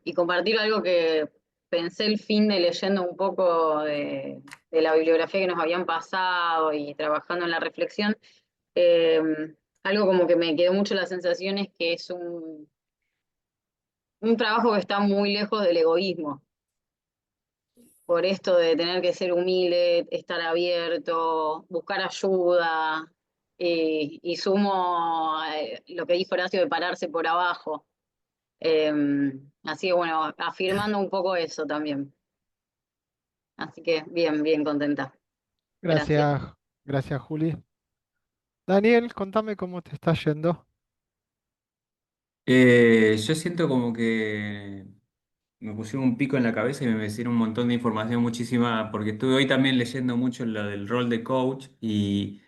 y compartir algo que pensé el fin de leyendo un poco de la bibliografía que nos habían pasado y trabajando en la reflexión. Eh, Algo como que me quedó mucho la sensación es que es un trabajo que está muy lejos del egoísmo, por esto de tener que ser humilde, estar abierto, buscar ayuda, y sumo lo que dijo Horacio de pararse por abajo. Eh, Así que bueno, afirmando un poco eso también. Así que bien, bien contenta. Gracias. Gracias, gracias, Juli. Daniel, contame cómo te está yendo. Yo siento como que me pusieron un pico en la cabeza y me metieron un montón de información, muchísima, porque estuve hoy también leyendo mucho lo del rol de coach y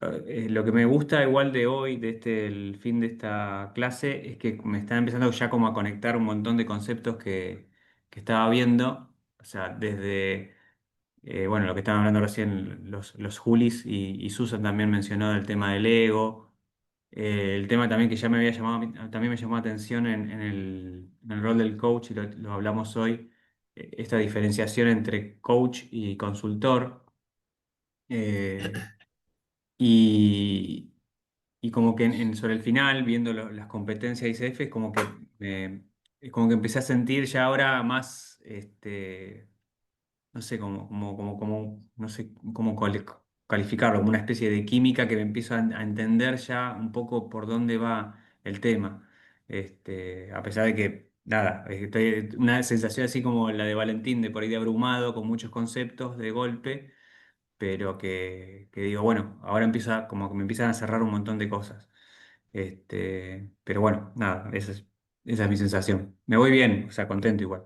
lo que me gusta igual de hoy, el fin de esta clase, es que me están empezando ya como a conectar un montón de conceptos que estaba viendo, o sea, desde, bueno, lo que estaban hablando recién los Julis y Susan también mencionó el tema del ego. El tema también que ya me había llamado, también me llamó la atención en el rol del coach, y lo hablamos hoy, esta diferenciación entre coach y consultor. Eh, Y, y como que sobre el final, viendo las competencias de ICF, es como que empecé a sentir ya ahora más, no sé no sé cómo calificarlo, como una especie de química que me empiezo a entender ya un poco por dónde va el tema. A pesar de que, nada, una sensación así como la de Valentín, de por ahí de abrumado, con muchos conceptos de golpe, pero que digo, bueno, ahora empieza, como que me empiezan a cerrar un montón de cosas. Pero bueno, nada, esa es mi sensación. Me voy bien, o sea, contento igual.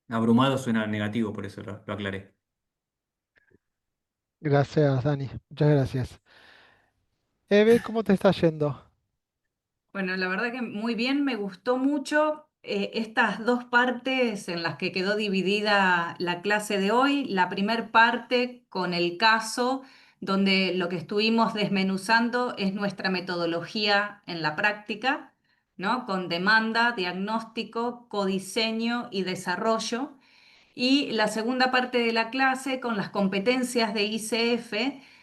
Abrumado suena negativo, por eso lo aclaré. Gracias, Dani. Muchas gracias. Eve, ¿cómo te está yendo? Bueno, la verdad que muy bien, me gustó mucho estas dos partes en las que quedó dividida la clase de hoy. La primer parte con el caso, donde lo que estuvimos desmenuzando es nuestra metodología en la práctica, ¿no? Con demanda, diagnóstico, codiseño y desarrollo. Y la segunda parte de la clase con las competencias de ICF,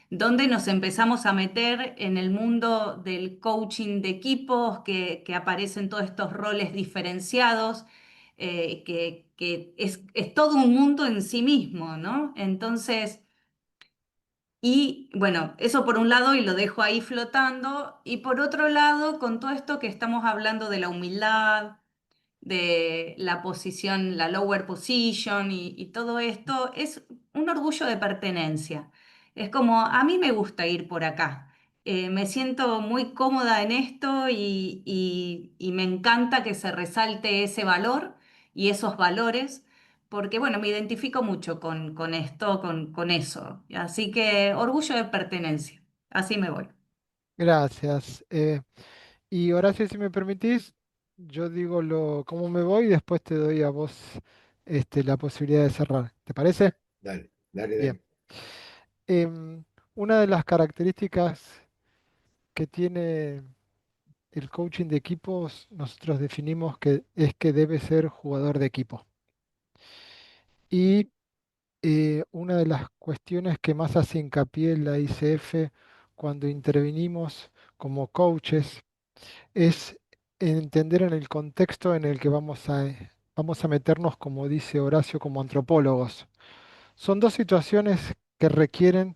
donde nos empezamos a meter en el mundo del coaching de equipos, que aparecen todos estos roles diferenciados, que es todo un mundo en sí mismo, ¿no? Entonces, y bueno, eso por un lado y lo dejo ahí flotando, y por otro lado, con todo esto que estamos hablando de la humildad, de la posición, la lower position y todo esto, es un orgullo de pertenencia. Es como, a mí me gusta ir por acá. Me siento muy cómoda en esto y me encanta que se resalte ese valor y esos valores, porque bueno, me identifico mucho con esto, con eso. Así que orgullo de pertenencia. Así me voy. Gracias. Y Horacio, si me permitís, yo digo cómo me voy y después te doy a vos la posibilidad de cerrar. ¿Te parece? Dale, dale, Bien. dale. Em, una de las características que tiene el coaching de equipos, nosotros definimos que es que debe ser jugador de equipo. Y una de las cuestiones que más hace hincapié en la ICF cuando intervenimos como coaches es entender en el contexto en el que vamos a meternos, como dice Horacio, como antropólogos. Son dos situaciones que requieren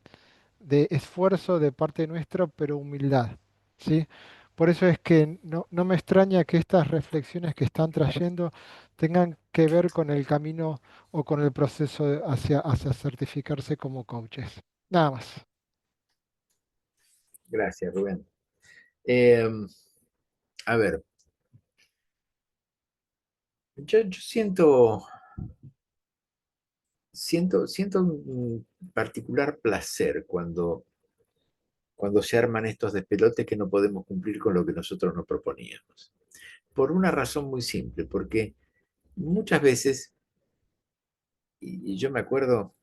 de esfuerzo de parte nuestra, pero humildad, ¿sí? Por eso es que no me extraña que estas reflexiones que están trayendo tengan que ver con el camino o con el proceso hacia certificarse como coaches. Nada más. Gracias, Rubén. Eh, a ver, yo siento un particular placer cuando se arman estos despelotes que no podemos cumplir con lo que nosotros nos proponíamos. Por una razón muy simple, porque muchas veces, y yo me acuerdo,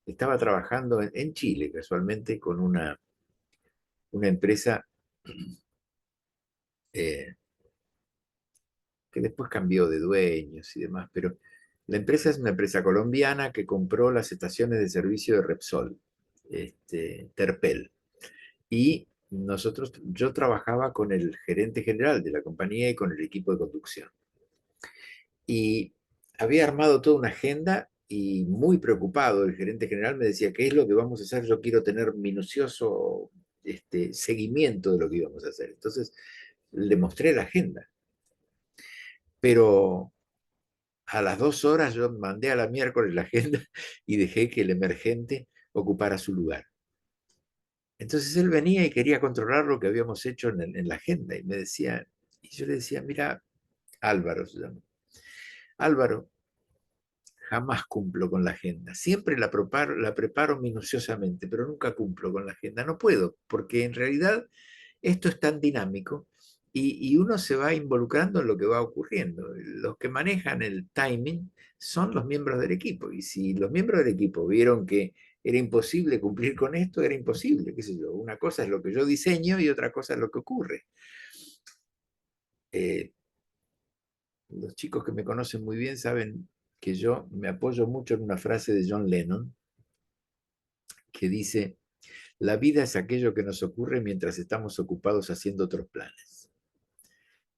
estaba trabajando en Chile casualmente con una empresa eh, que después cambió de dueños y demás, pero la empresa es una empresa colombiana que compró las estaciones de servicio de Repsol, Terpel. Y yo trabajaba con el gerente general de la compañía y con el equipo de conducción. Y había armado toda una agenda y muy preocupado el gerente general me decía, ¿qué es lo que vamos a hacer? Yo quiero tener minucioso seguimiento de lo que íbamos a hacer. Entonces le mostré la agenda, pero a las 2 horas yo mandé a la miércoles la agenda y dejé que el emergente ocupara su lugar. Entonces él venía y quería controlar lo que habíamos hecho en la agenda y me decía, y yo le decía, mira, Álvaro se llama, Álvaro, jamás cumplo con la agenda. Siempre la preparo minuciosamente, pero nunca cumplo con la agenda. No puedo, porque en realidad esto es tan dinámico y uno se va involucrando en lo que va ocurriendo. Los que manejan el timing son los miembros del equipo. Y si los miembros del equipo vieron que era imposible cumplir con esto, era imposible, qué sé yo. Una cosa es lo que yo diseño y otra cosa es lo que ocurre. Eh, los chicos que me conocen muy bien saben que yo me apoyo mucho en una frase de John Lennon que dice, La vida es aquello que nos ocurre mientras estamos ocupados haciendo otros planes.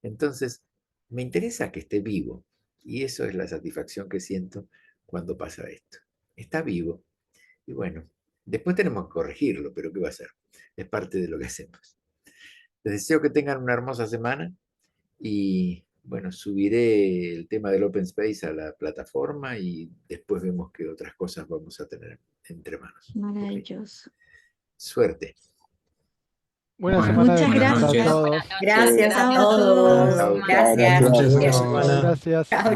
Entonces, me interesa que esté vivo, y eso es la satisfacción que siento cuando pasa esto. Está vivo, y bueno, después tenemos que corregirlo, pero ¿qué va a hacer? Es parte de lo que hacemos. Les deseo que tengan una hermosa semana, y bueno, subiré el tema del Open Space a la plataforma y después vemos qué otras cosas vamos a tener entre manos. ¿Ok? Maravilloso. Suerte. Buena Bueno, semana de Muchas buenas fiestas a noches. todos. Gracias a Chao a todos. todos. Chao. Gracias. Muchas Buenas gracias. noches, Chao, semana. gracias. Chao.